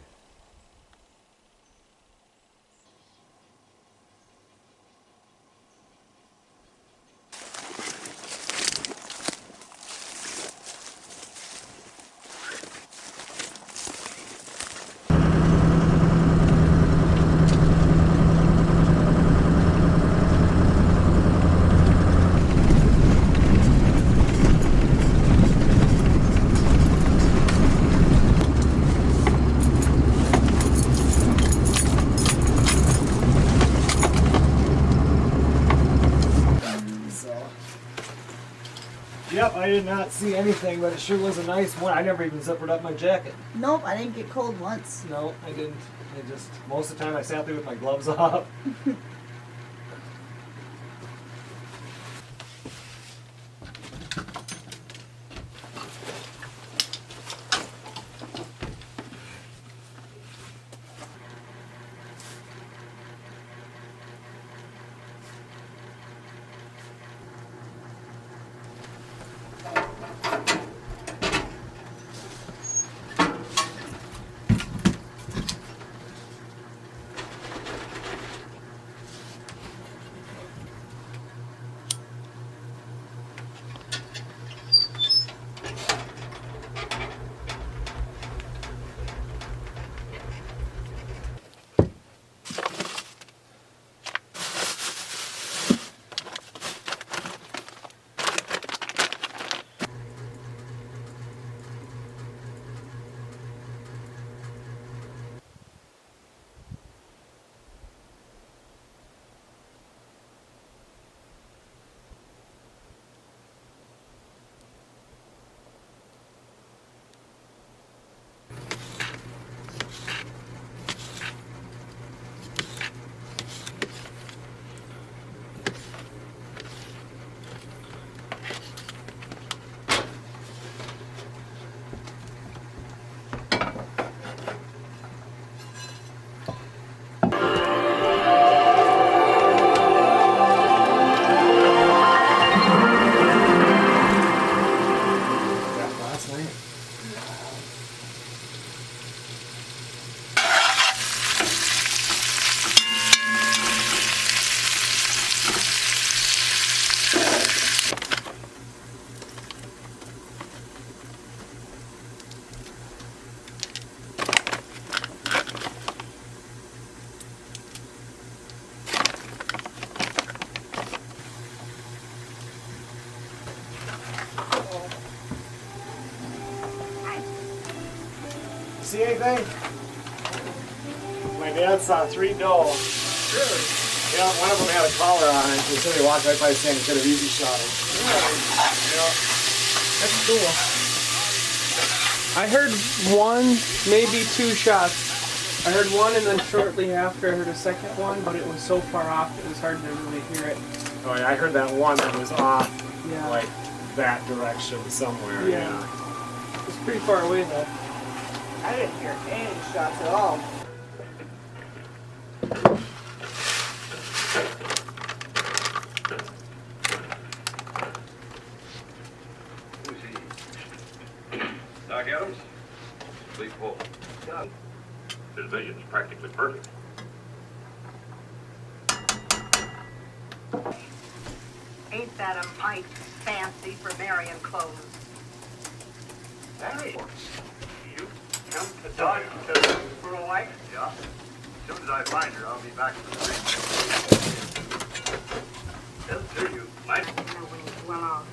Yep, I did not see anything, but it sure was a nice one. I never even zippered up my jacket. Nope, I didn't get cold once. No, I didn't. I just, most of the time I sat there with my gloves off. See anything? My dad saw 3 doe. Really? Yeah, one of them had a collar on it. He said he walked right by the stand and could have easy shot him. Really? Yeah. That's cool. I heard 1, maybe 2 shots. I heard 1, and then shortly after I heard a second one, but it was so far off it was hard to really hear it. Oh yeah, I heard that one that was off, Yeah. like that direction somewhere. Yeah. It's pretty far away though. I didn't hear any shots at all. Doc Adams, sleep full. His vision's practically perfect. Ain't that a mite fancy for marrying clothes? Hey, you come to Dodge for a wife? Yeah. As soon as I find her, I'll be back in the street. Yes, sir, you might. Your wings well off.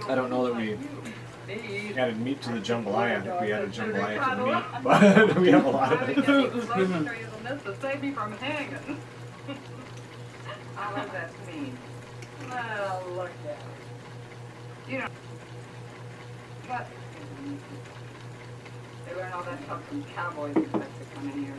I don't know that we added meat to the jambalaya. I think we added jambalaya to the meat, but we have a lot of it. Save me from hanging. I What does that mean? Well, look at it. You know, but they learn all that stuff from cowboys who like to come in here.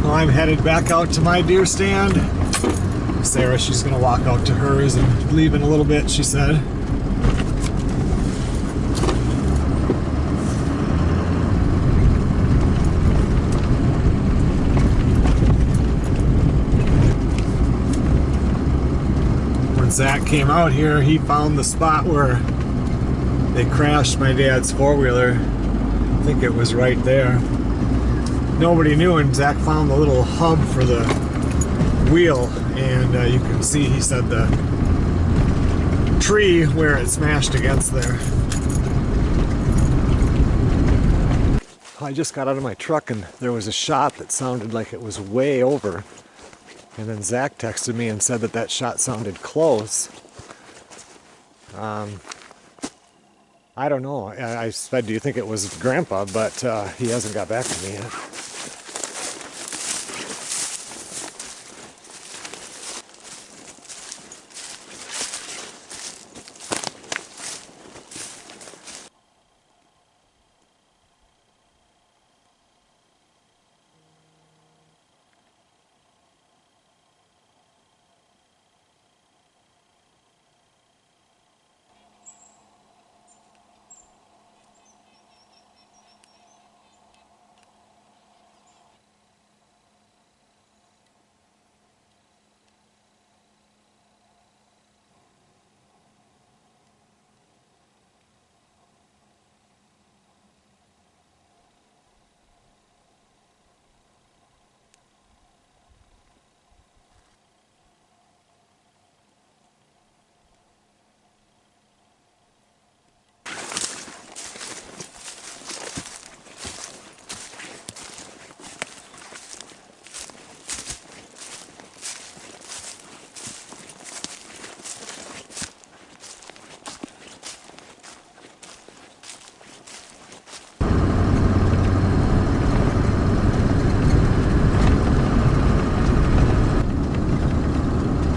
Well, I'm headed back out to my deer stand. Sarah, she's gonna walk out to hers and leave in a little bit, she said. When Zach came out here, he found the spot where they crashed my dad's four-wheeler. I think it was right there. Nobody knew, and Zach found the little hub for the wheel, and you can see, he said, the tree where it smashed against there. I just got out of my truck and there was a shot that sounded like it was way over, and then Zach texted me and said that that shot sounded close. I don't know. I said, do you think it was Grandpa? But he hasn't got back to me yet.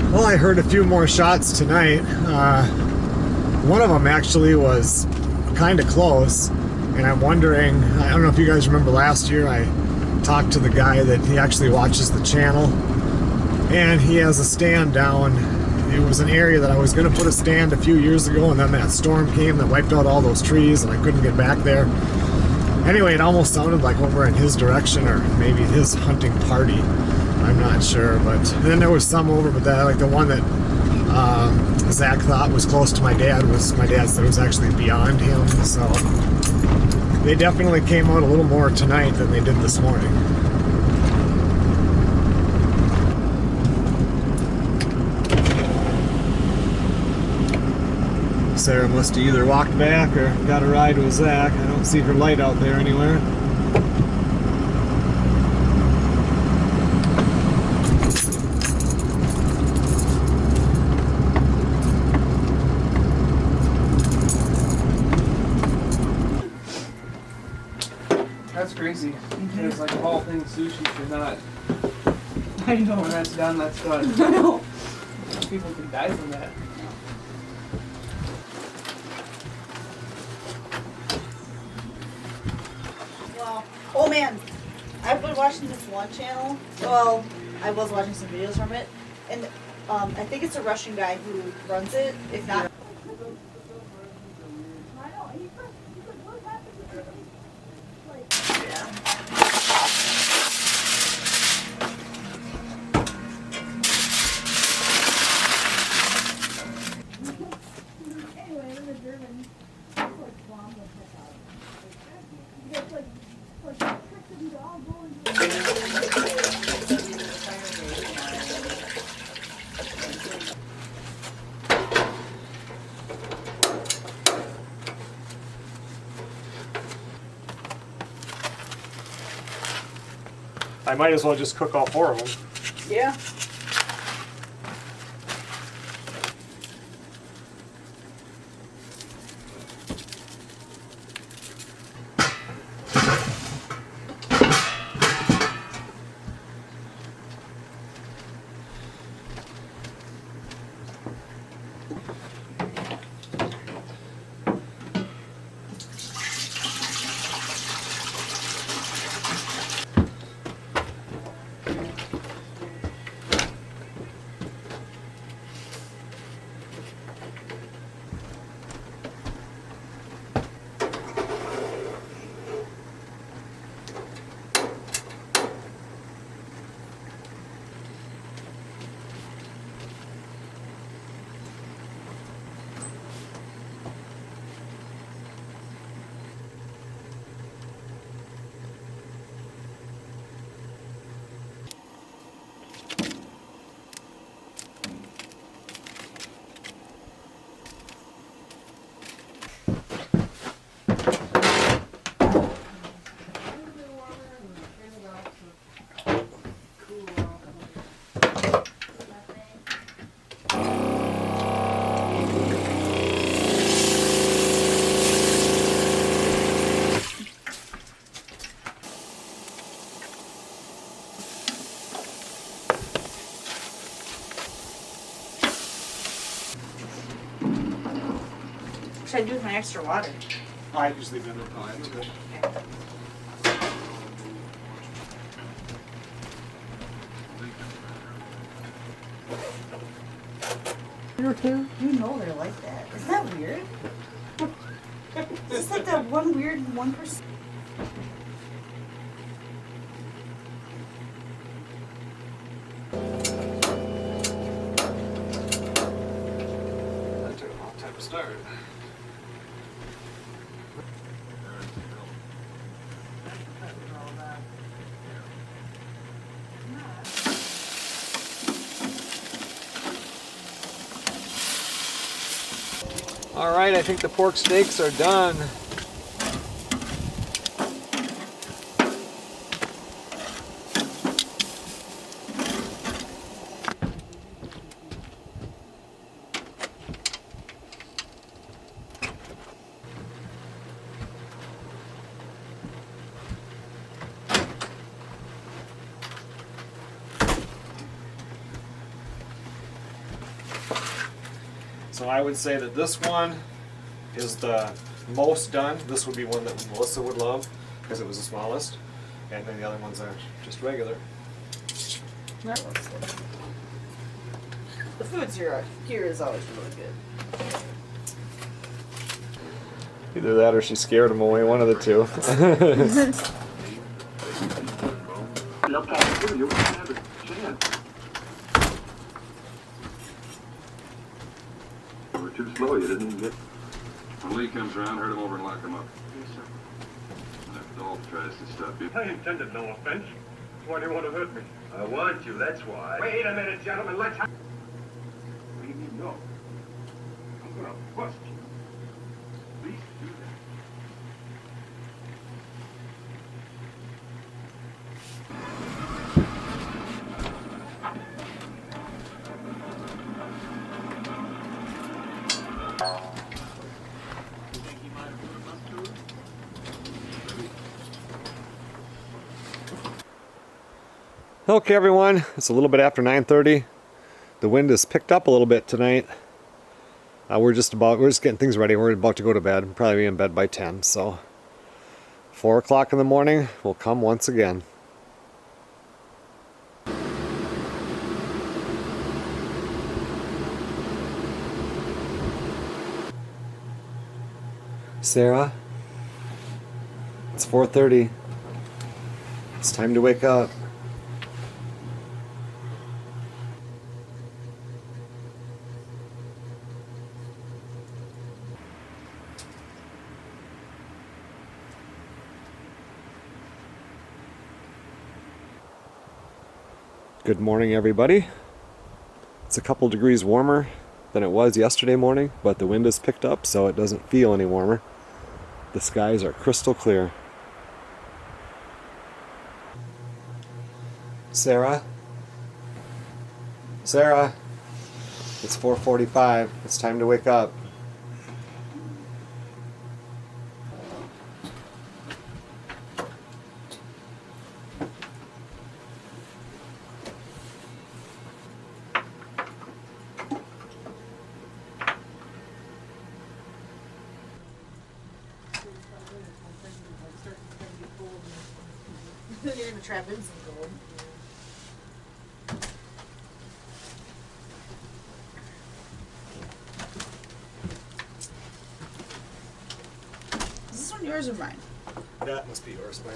Well, I heard a few more shots tonight. One of them actually was kind of close, and I'm wondering, I don't know if you guys remember last year, I talked to the guy that he actually watches the channel, and he has a stand down. It was an area that I was going to put a stand a few years ago, and then that storm came that wiped out all those trees, and I couldn't get back there. Anyway, it almost sounded like over in his direction, or maybe his hunting party. I'm not sure, but then there was some over, but that, like the one that Zach thought was close to my dad, was my dad said it was actually beyond him. So they definitely came out a little more tonight than they did this morning. Sarah must have either walked back or got a ride with Zach. I don't see her light out there anywhere. That's crazy. It's like of all things, sushi should not. I know. When that's done, that's done. I know. People can die from that. Wow. Oh man, I've been watching this one channel. Well, I was watching some videos from it, and I think it's a Russian guy who runs it. If not. might as well just cook all 4 of them. Yeah. What should I do with my extra water? I usually leave it in the pile. It's good. You know they're like that. Isn't that weird? It's just like that one weird 1%. That took a long time to start. All right, I think the pork steaks are done. So I would say that this one is the most done. This would be one that Melissa would love because it was the smallest. And then the other ones are just regular. That looks good. The food here is always really good. Either that or she scared him away, one of the two. Look at you, you wouldn't have a chance. You were too slow, you didn't even get. When Lee comes around, hurt him over and lock him up. Yes, sir. And if Dolph tries to stop you. I intended no offense. Why do you want to hurt me? I want you, that's why. Wait a minute, gentlemen. Let's have... What do you mean, no? I'm gonna bust you. Please do that. Okay, everyone, it's a little bit after 9:30. The wind has picked up a little bit tonight. We're just getting things ready. We're about to go to bed. We'll probably be in bed by 10. So 4 o'clock in the morning, we'll come once again. Sarah, it's 4:30. It's time to wake up. Good morning, everybody. It's a couple degrees warmer than it was yesterday morning, but the wind has picked up, so it doesn't feel any warmer. The skies are crystal clear. Sarah? Sarah? It's 4:45. It's time to wake up. You're gonna trap in some gold. Is this one yours or mine? That must be yours, man.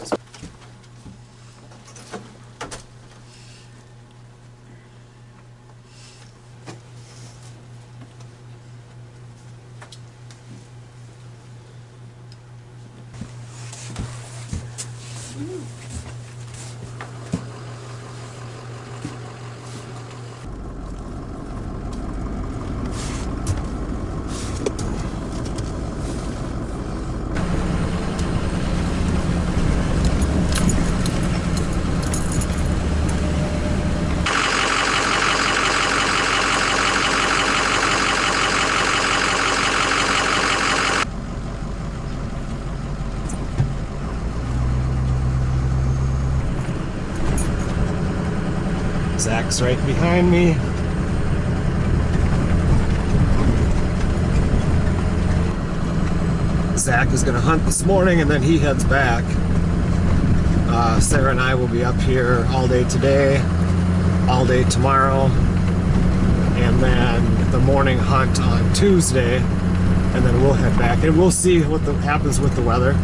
Zach's right behind me. Zach is going to hunt this morning and then he heads back. Sarah and I will be up here all day today, all day tomorrow, and then the morning hunt on Tuesday, and then we'll head back. And we'll see what happens with the weather.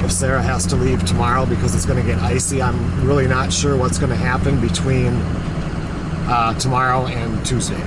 If Sarah has to leave tomorrow because it's going to get icy, I'm really not sure what's going to happen between tomorrow and Tuesday.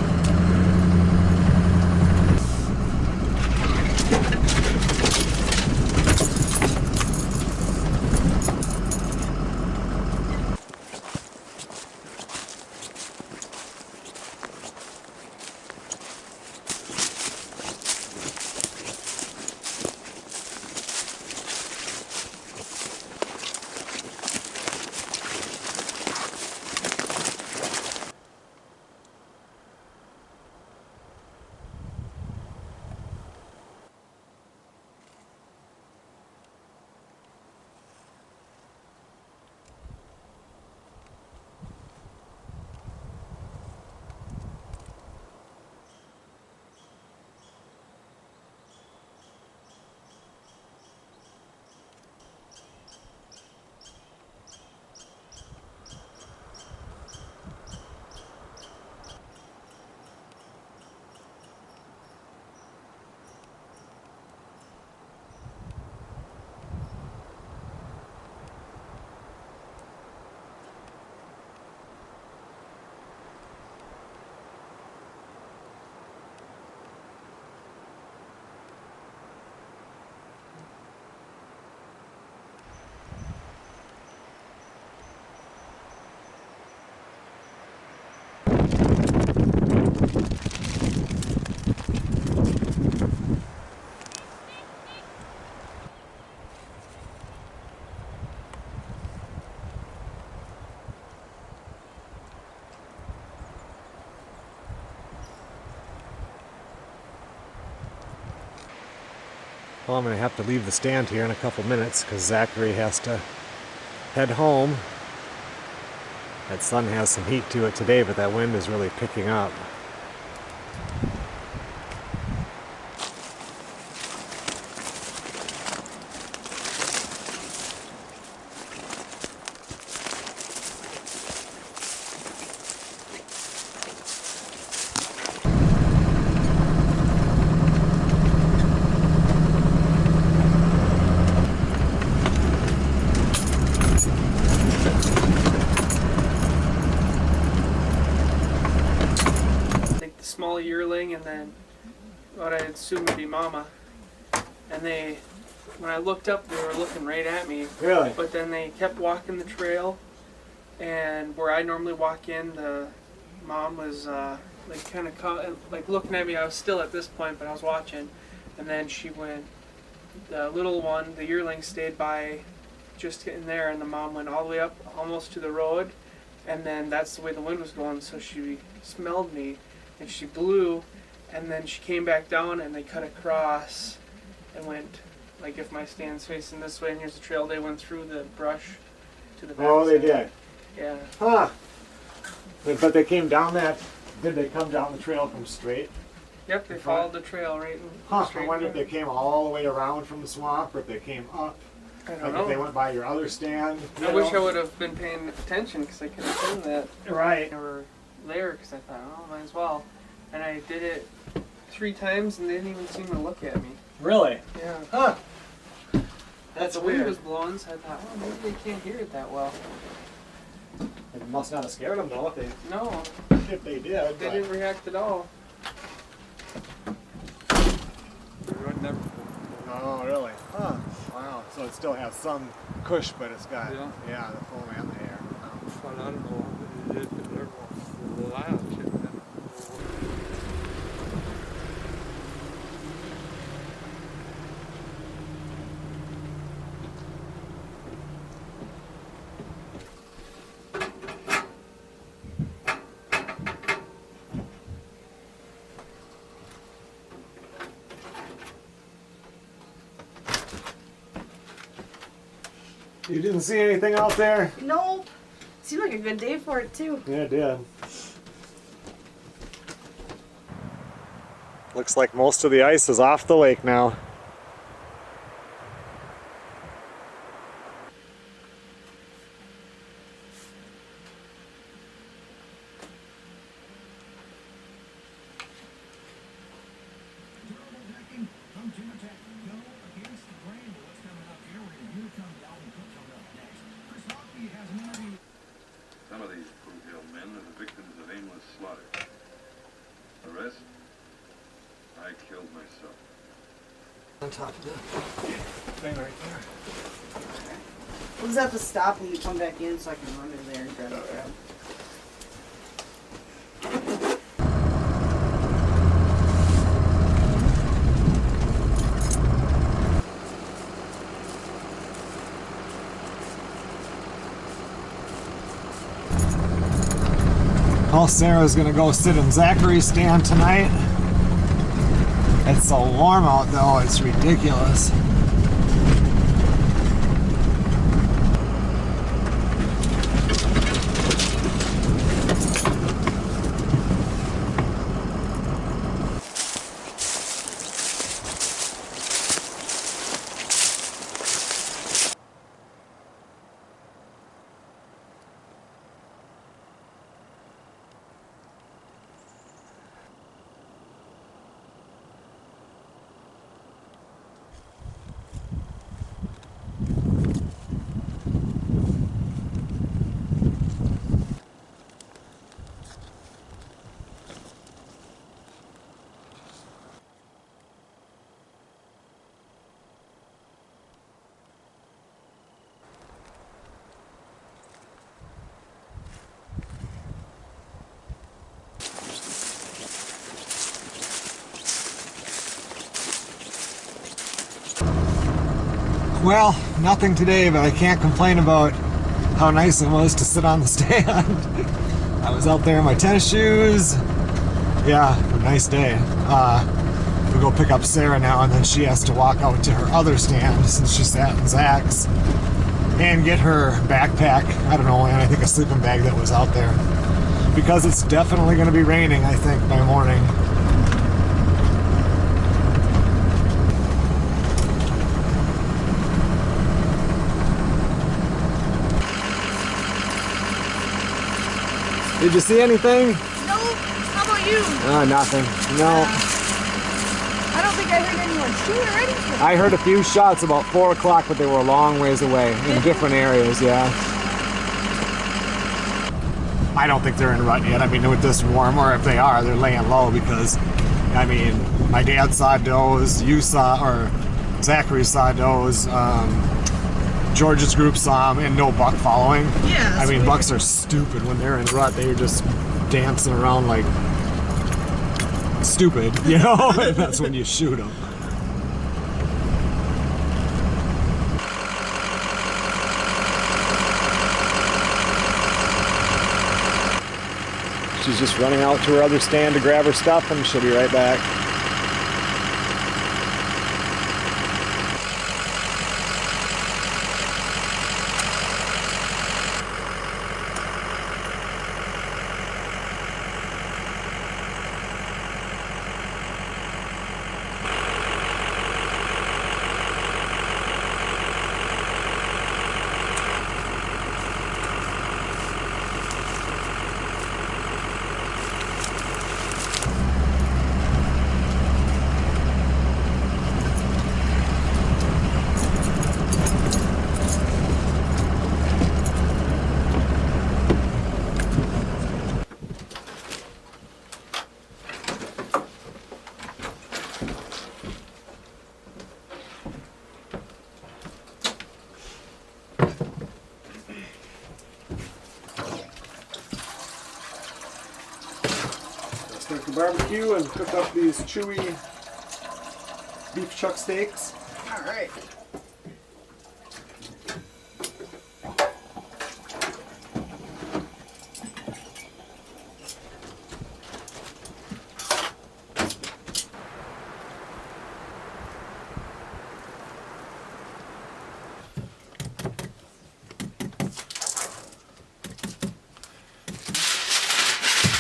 Well, I'm going to have to leave the stand here in a couple minutes because Zachary has to head home. That sun has some heat to it today, but that wind is really picking up. Small yearling and then what I assumed would be mama. And they, when I looked up, they were looking right at me. Really? But then they kept walking the trail, and where I normally walk in, the mom was like kind of like looking at me. I was still at this point, but I was watching. And then she went, the little one, the yearling, stayed by just in there, and the mom went all the way up almost to the road and then that's the way the wind was going, so she smelled me, and she blew, and then she came back down, and they cut across, and went, like if my stand's facing this way, and here's the trail, they went through the brush to the back. Oh, they side. did. Yeah. Huh. But they came down that. Did they come down the trail from straight? Yep, they followed the trail right in Huh. straight I wonder if there. they came all the way around from the swamp, or if they came up. I don't Like know. if they went by your other stand. I wish I would have been paying attention because I could have seen that. Right. They were there because I thought, oh, might as well. And I did it 3 times and they didn't even seem to look at me. Really? Yeah. Huh. That's The wind weird. was blowing, so I thought, oh, maybe they can't hear it that well. It must not have scared them though. No, If they did. they didn't react at all. Oh, really? Huh. Wow. So it still has some cush, but it's got Yeah. the foam and the air. But I don't know if it is ever flash. You didn't see anything out there? Nope. Seemed like a good day for it too. Yeah, it did. Looks like most of the ice is off the lake now. Some of these Blue men are the victims of aimless slaughter. The rest, I killed myself. On top of the thing right there. We'll just have to stop when we come back in so I can run in there and grab it. Well, Sarah's gonna go sit in Zachary's stand tonight. It's so warm out though, it's ridiculous. Well, nothing today, but I can't complain about how nice it was to sit on the stand. I was out there in my tennis shoes. Yeah, nice day. We go pick up Sarah now, and then she has to walk out to her other stand since she sat in Zach's and get her backpack. I don't know, and I think a sleeping bag that was out there. Because it's definitely going to be raining, I think, by morning. Did you see anything? Nope. How about you? Nothing. No. I don't think I heard anyone shoot or anything. I heard a few shots about 4 o'clock, but they were a long ways away in different areas, yeah. I don't think they're in rut yet. I mean, with this warm, or if they are, they're laying low because, I mean, my dad saw does, you saw, or Zachary saw does, George's group saw them, and no buck following. Yeah. I mean, bucks are stupid when they're in rut. They're just dancing around like stupid, you know? And that's when you shoot them. She's just running out to her other stand to grab her stuff, and she'll be right back. Start the barbecue and cook up these chewy beef chuck steaks. All right.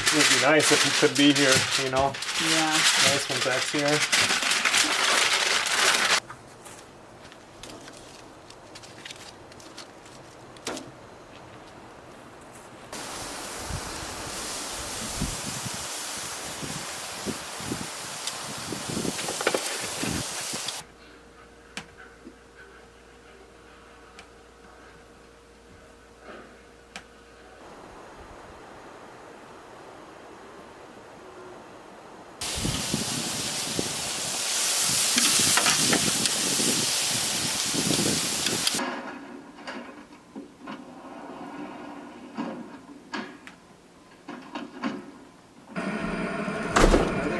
It would be nice if you could be here, you know. Yeah. Nice when Zach's here.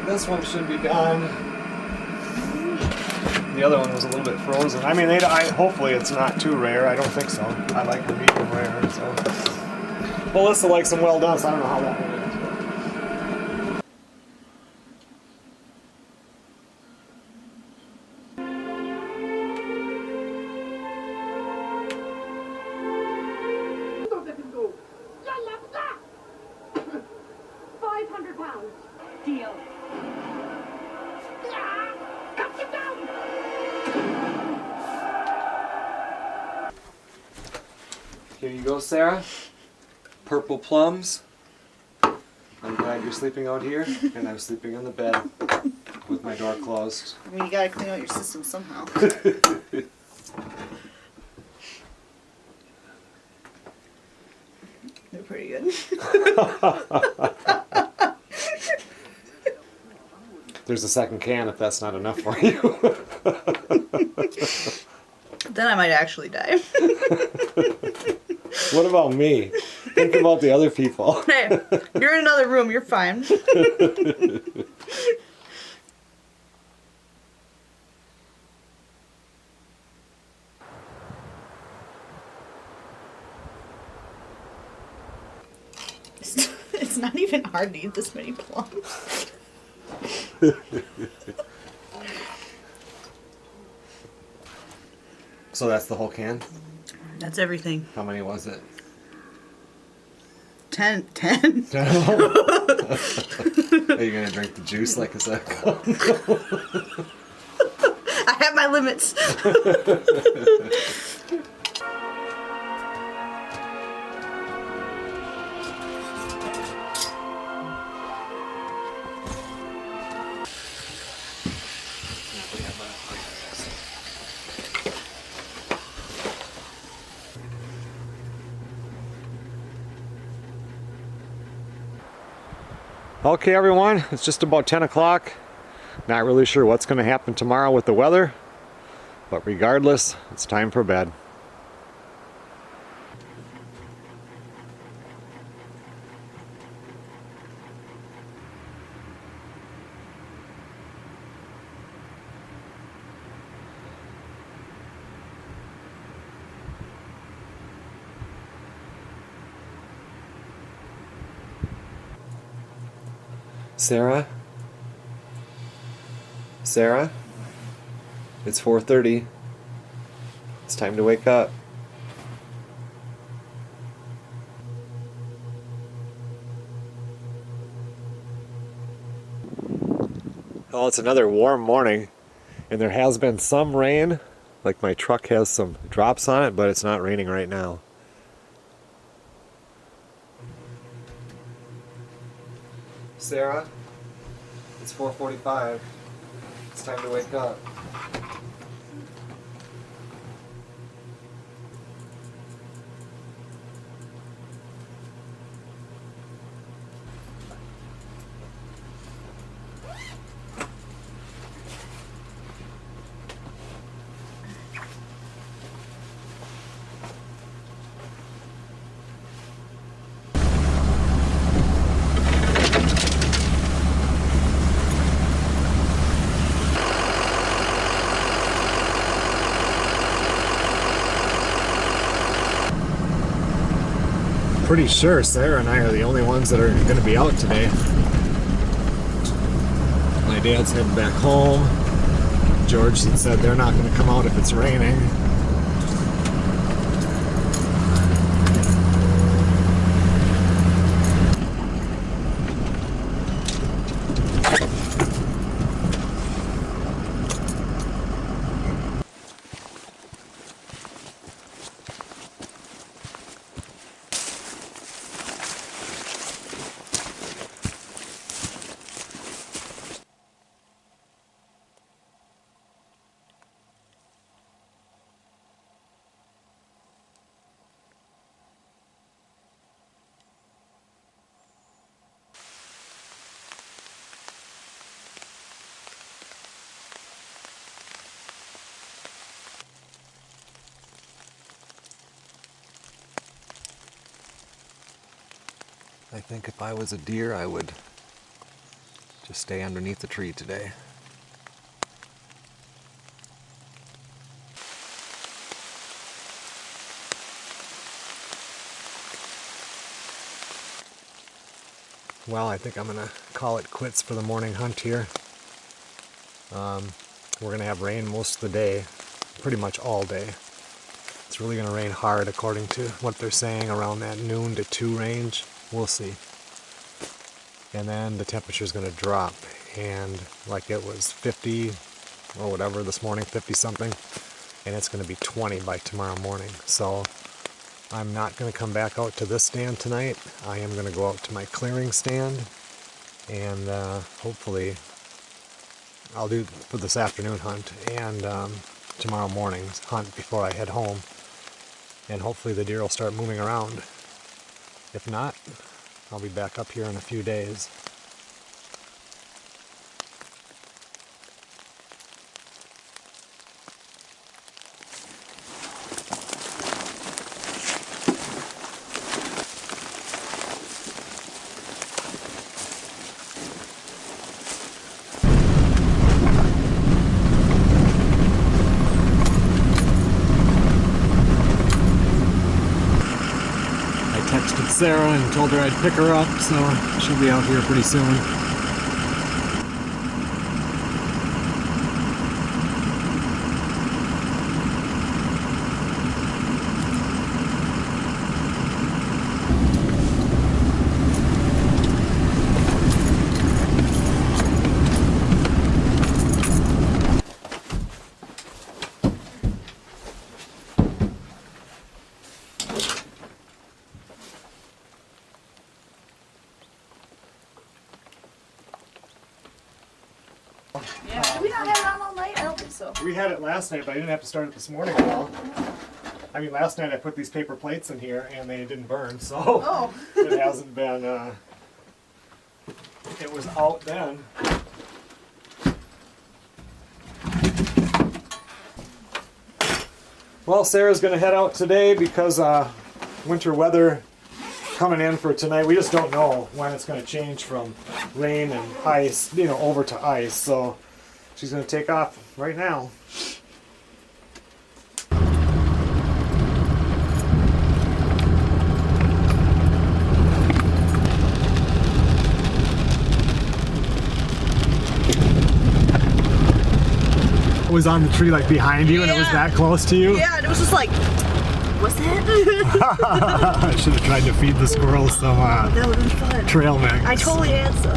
This one should be done. The other one was a little bit frozen. I mean, hopefully it's not too rare. I don't think so. I like the medium rare. So Melissa likes them well done, so I don't know how that one is. £500. Deal. Here you go, Sarah. Purple plums. I'm glad you're sleeping out here, and I'm sleeping in the bed with my door closed. I mean, you gotta clean out your system somehow. They're pretty good. There's a second can if that's not enough for you. Then I might actually die. What about me? Think about the other people. Hey, you're in another room, you're fine. It's not even hard to eat this many plums. So that's the whole can? That's everything. How many was it? 10. Are you gonna drink the juice like a second? I have my limits. Okay, everyone, it's just about 10 o'clock. Not really sure what's going to happen tomorrow with the weather, but regardless, it's time for bed. Sarah? Sarah? It's 4:30. It's time to wake up. Oh, it's another warm morning, and there has been some rain. Like my truck has some drops on it, but it's not raining right now. Sarah, it's 4:45. It's time to wake up. Pretty sure Sarah and I are the only ones that are going to be out today. My dad's heading back home. George said they're not going to come out if it's raining. I think if I was a deer, I would just stay underneath the tree today. Well, I think I'm going to call it quits for the morning hunt here. We're going to have rain most of the day, pretty much all day. It's really going to rain hard according to what they're saying, around that noon to 2 range. We'll see. And then the temperature's going to drop, and like it was 50 or whatever this morning, 50 something, and it's going to be 20 by tomorrow morning. So I'm not going to come back out to this stand tonight. I am going to go out to my clearing stand, and hopefully I'll do for this afternoon hunt and tomorrow morning's hunt before I head home, and hopefully the deer will start moving around. If not, I'll be back up here in a few days. Texted Sarah and told her I'd pick her up, so she'll be out here pretty soon. Yeah. Did we not have it on all night? I don't think so. We had it last night, but I didn't have to start it this morning at all. I mean, last night I put these paper plates in here and they didn't burn, so Oh. it hasn't been, it was out then. Well, Sarah's gonna head out today because winter weather coming in for tonight. We just don't know when it's gonna change from rain and ice, over to ice, so she's gonna take off right now. was on the tree like behind you and it was Yeah. that close to you? Yeah, and it was just like, what's that? I should have tried to feed the squirrels some That would have been fun. trail mix. I totally had some.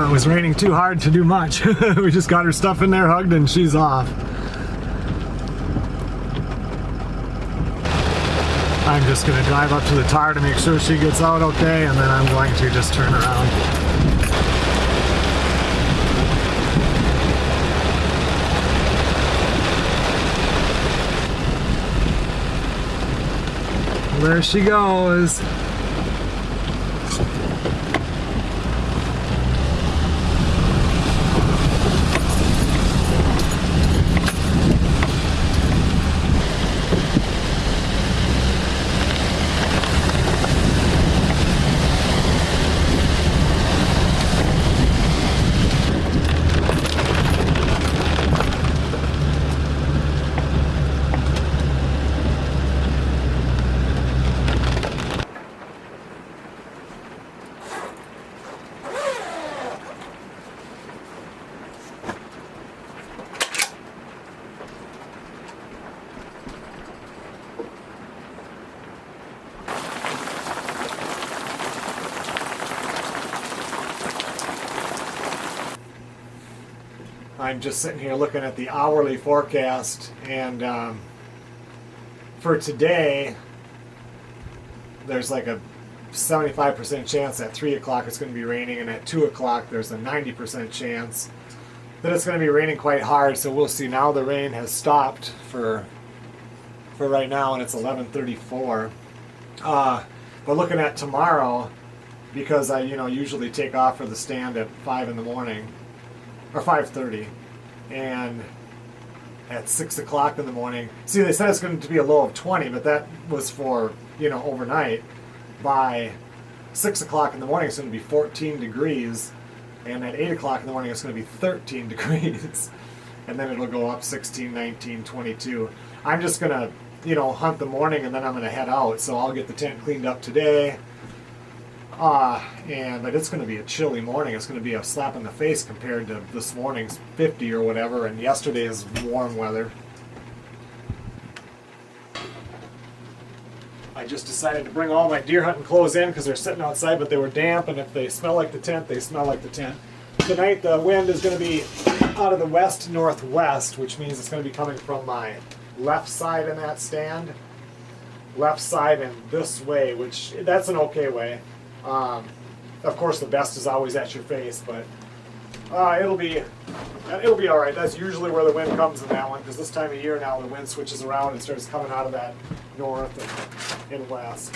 It was raining too hard to do much. We just got her stuff in there, hugged, and she's off. I'm just going to drive up to the tar to make sure she gets out okay, and then I'm going to just turn around. There she goes. I'm just sitting here looking at the hourly forecast, and for today, there's like a 75% chance at 3 o'clock it's going to be raining, and at 2 o'clock there's a 90% chance that it's going to be raining quite hard. So we'll see. Now the rain has stopped for right now, and it's 11:34. But looking at tomorrow, because I usually take off for the stand at 5 in the morning. Or 5:30, and at 6 o'clock in the morning. See, they said it's going to be a low of 20, but that was for overnight. By 6 o'clock in the morning, it's going to be 14 degrees, and at 8 o'clock in the morning, it's going to be 13 degrees, and then it'll go up 16, 19, 22. I'm just going to hunt the morning, and then I'm going to head out. So I'll get the tent cleaned up today. But it's going to be a chilly morning. It's going to be a slap in the face compared to this morning's 50 or whatever, and yesterday's warm weather. I just decided to bring all my deer hunting clothes in because they're sitting outside, but they were damp, and if they smell like the tent, they smell like the tent. Tonight the wind is going to be out of the west-northwest, which means it's going to be coming from my left side in that stand. Left side and this way, which that's an okay way. Of course, the best is always at your face, but it'll be all right. That's usually where the wind comes in that one, because this time of year now the wind switches around and starts coming out of that north and west.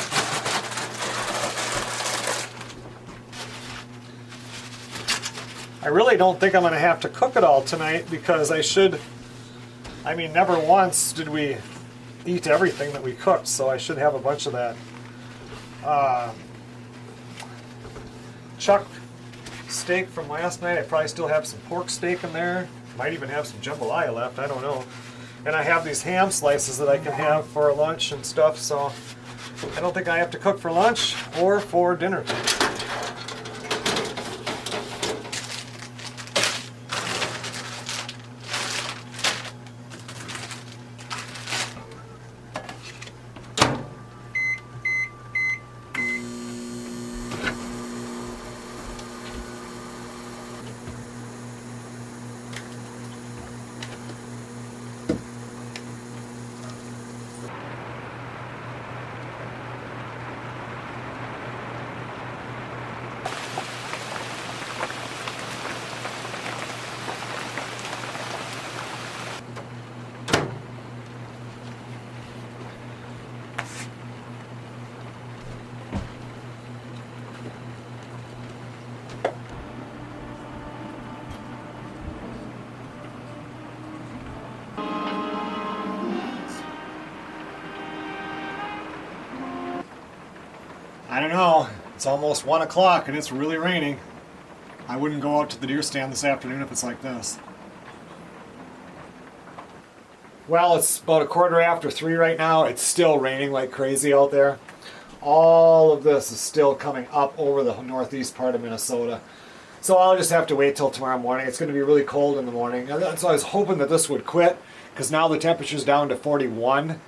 I really don't think I'm going to have to cook it all tonight, because never once did we eat everything that we cooked, so I should have a bunch of that chuck steak from last night. I probably still have some pork steak in there. Might even have some jambalaya left, I don't know. And I have these ham slices that I can have for lunch and stuff, so I don't think I have to cook for lunch or for dinner tonight. I don't know. It's almost 1 o'clock and it's really raining. I wouldn't go out to the deer stand this afternoon if it's like this. Well, it's about 3:15 right now. It's still raining like crazy out there. All of this is still coming up over the northeast part of Minnesota. So I'll just have to wait till tomorrow morning. It's going to be really cold in the morning. And so I was hoping that this would quit, because now the temperature's down to 41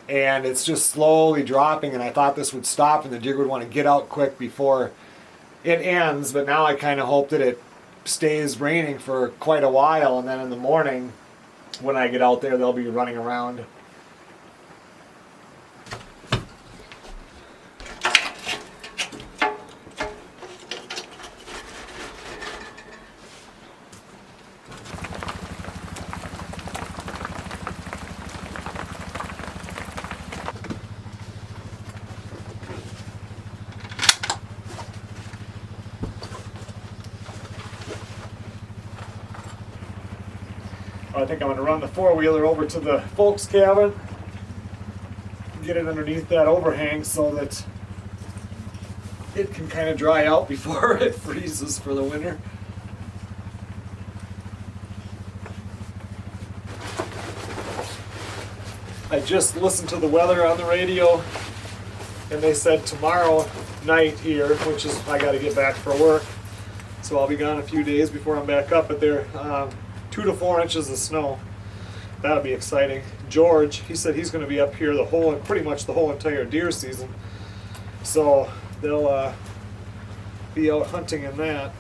and it's just slowly dropping, and I thought this would stop and the deer would want to get out quick before it ends. But now I kind of hope that it stays raining for quite a while, and then in the morning when I get out there they'll be running around. I think I'm going to run the four-wheeler over to the folks' cabin, get it underneath that overhang so that it can kind of dry out before it freezes for the winter. I just listened to the weather on the radio, and they said tomorrow night here, which is, I got to get back for work, so I'll be gone a few days before I'm back up, but they're 2 to 4 inches of snow. That'll be exciting. George, he said he's going to be up here pretty much the whole entire deer season. So they'll be out hunting in that.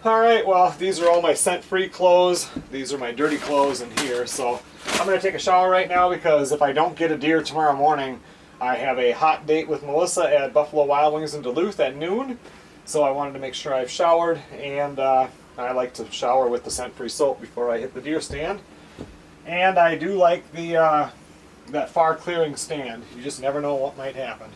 Alright, well, these are all my scent-free clothes. These are my dirty clothes in here. So I'm going to take a shower right now, because if I don't get a deer tomorrow morning, I have a hot date with Melissa at Buffalo Wild Wings in Duluth at noon. So I wanted to make sure I've showered, and I like to shower with the scent-free soap before I hit the deer stand. And I do like the that far clearing stand. You just never know what might happen.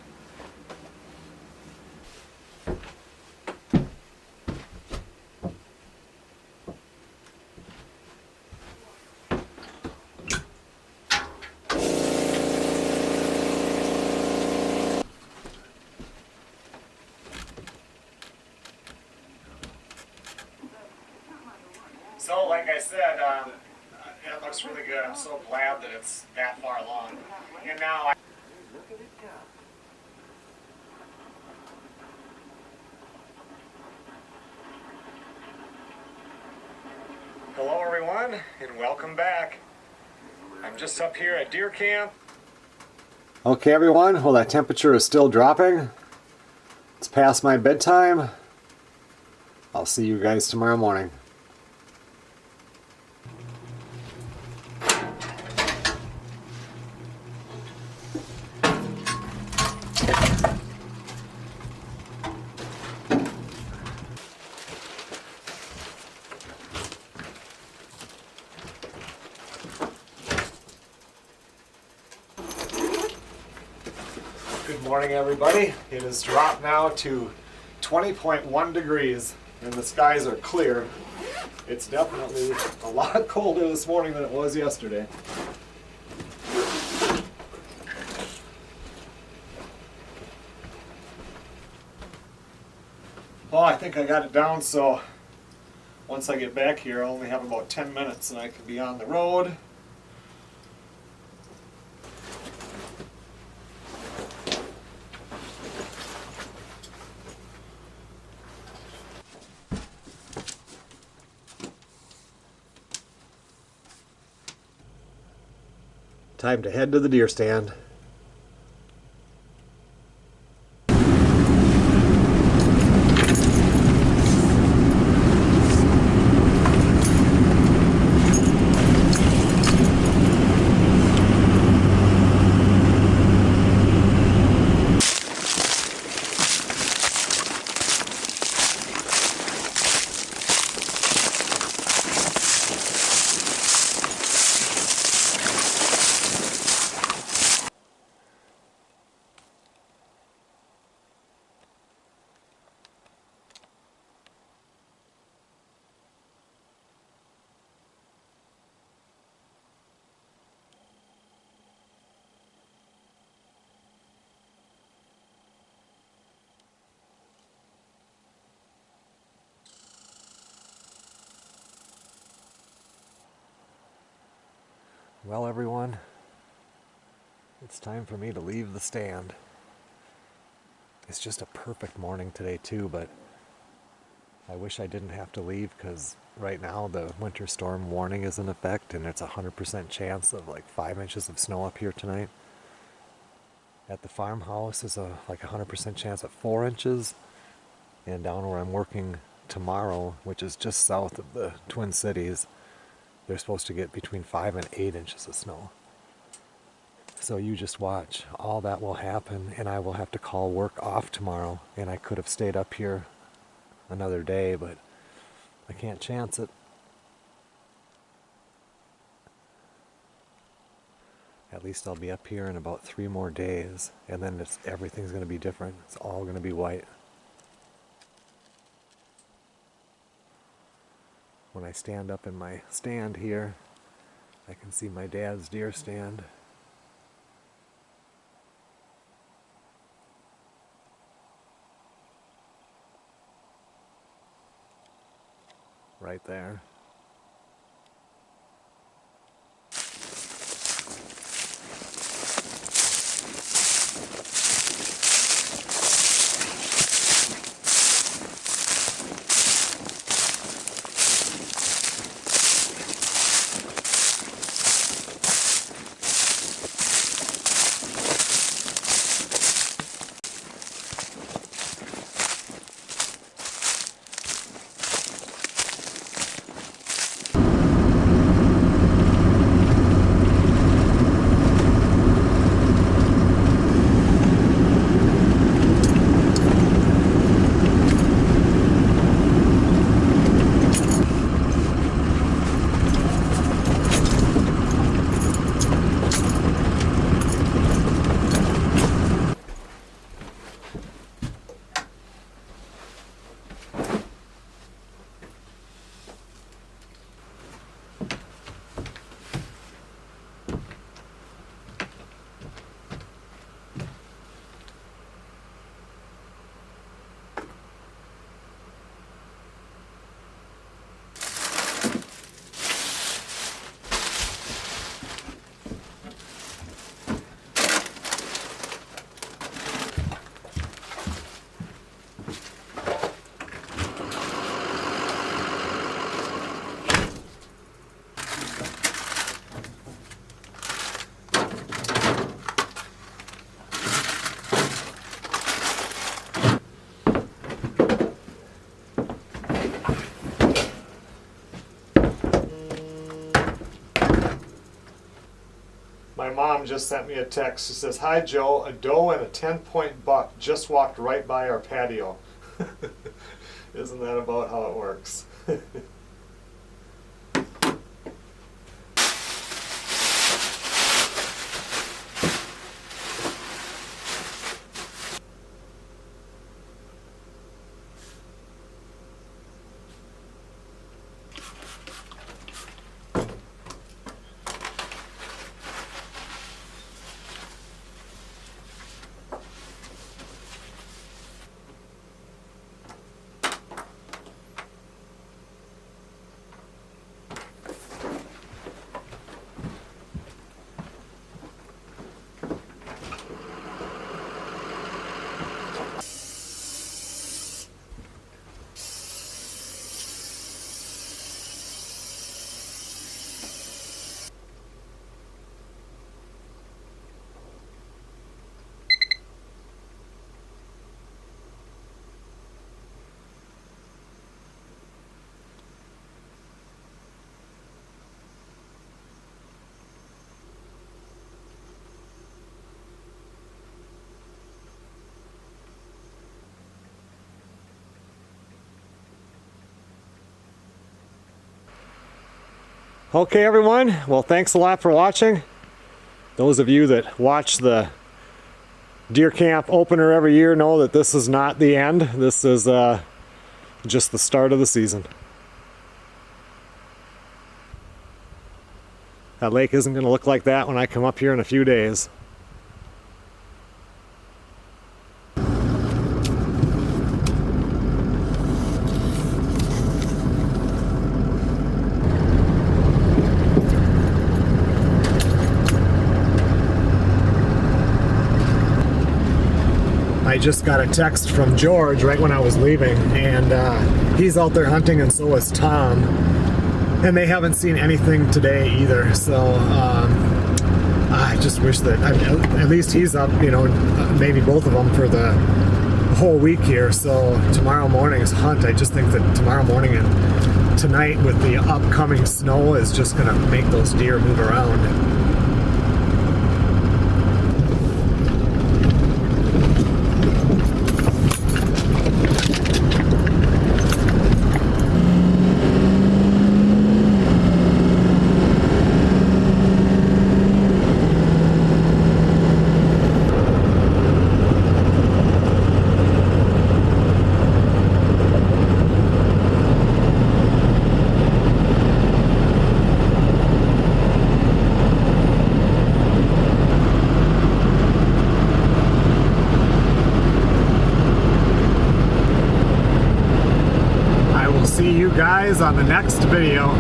So, like I said, it looks really good. I'm so glad that it's that far along. And now hello everyone, and welcome back. I'm just up here at deer camp. Okay everyone, well, that temperature is still dropping. It's past my bedtime. I'll see you guys tomorrow morning. Good morning, everybody. It has dropped now to 20.1 degrees and the skies are clear. It's definitely a lot colder this morning than it was yesterday. Well, I think I got it down, so once I get back here, I only have about 10 minutes and I can be on the road. Time to head to the deer stand. Well, everyone, it's time for me to leave the stand. It's just a perfect morning today too, but I wish I didn't have to leave because right now the winter storm warning is in effect and it's a 100% chance of like 5 inches of snow up here tonight. At the farmhouse is like a 100% chance of 4 inches, and down where I'm working tomorrow, which is just south of the Twin Cities, they're supposed to get between 5 and 8 inches of snow. So you just watch. All that will happen, and I will have to call work off tomorrow, and I could have stayed up here another day, but I can't chance it. At least I'll be up here in about 3 more days, and then everything's going to be different. It's all going to be white. When I stand up in my stand here, I can see my dad's deer stand. Right there. My mom just sent me a text. She says, "Hi Joe, a doe and a 10-point buck just walked right by our patio." Isn't that about how it works? Okay, everyone. Well, thanks a lot for watching. Those of you that watch the deer camp opener every year know that this is not the end. This is just the start of the season. That lake isn't going to look like that when I come up here in a few days. I just got a text from George right when I was leaving, and he's out there hunting, and so is Tom, and they haven't seen anything today either. So I just wish that at least he's up, you know, maybe both of them for the whole week here. So tomorrow morning's hunt, I just think that tomorrow morning and tonight with the upcoming snow is just going to make those deer move around. See you guys on the next video.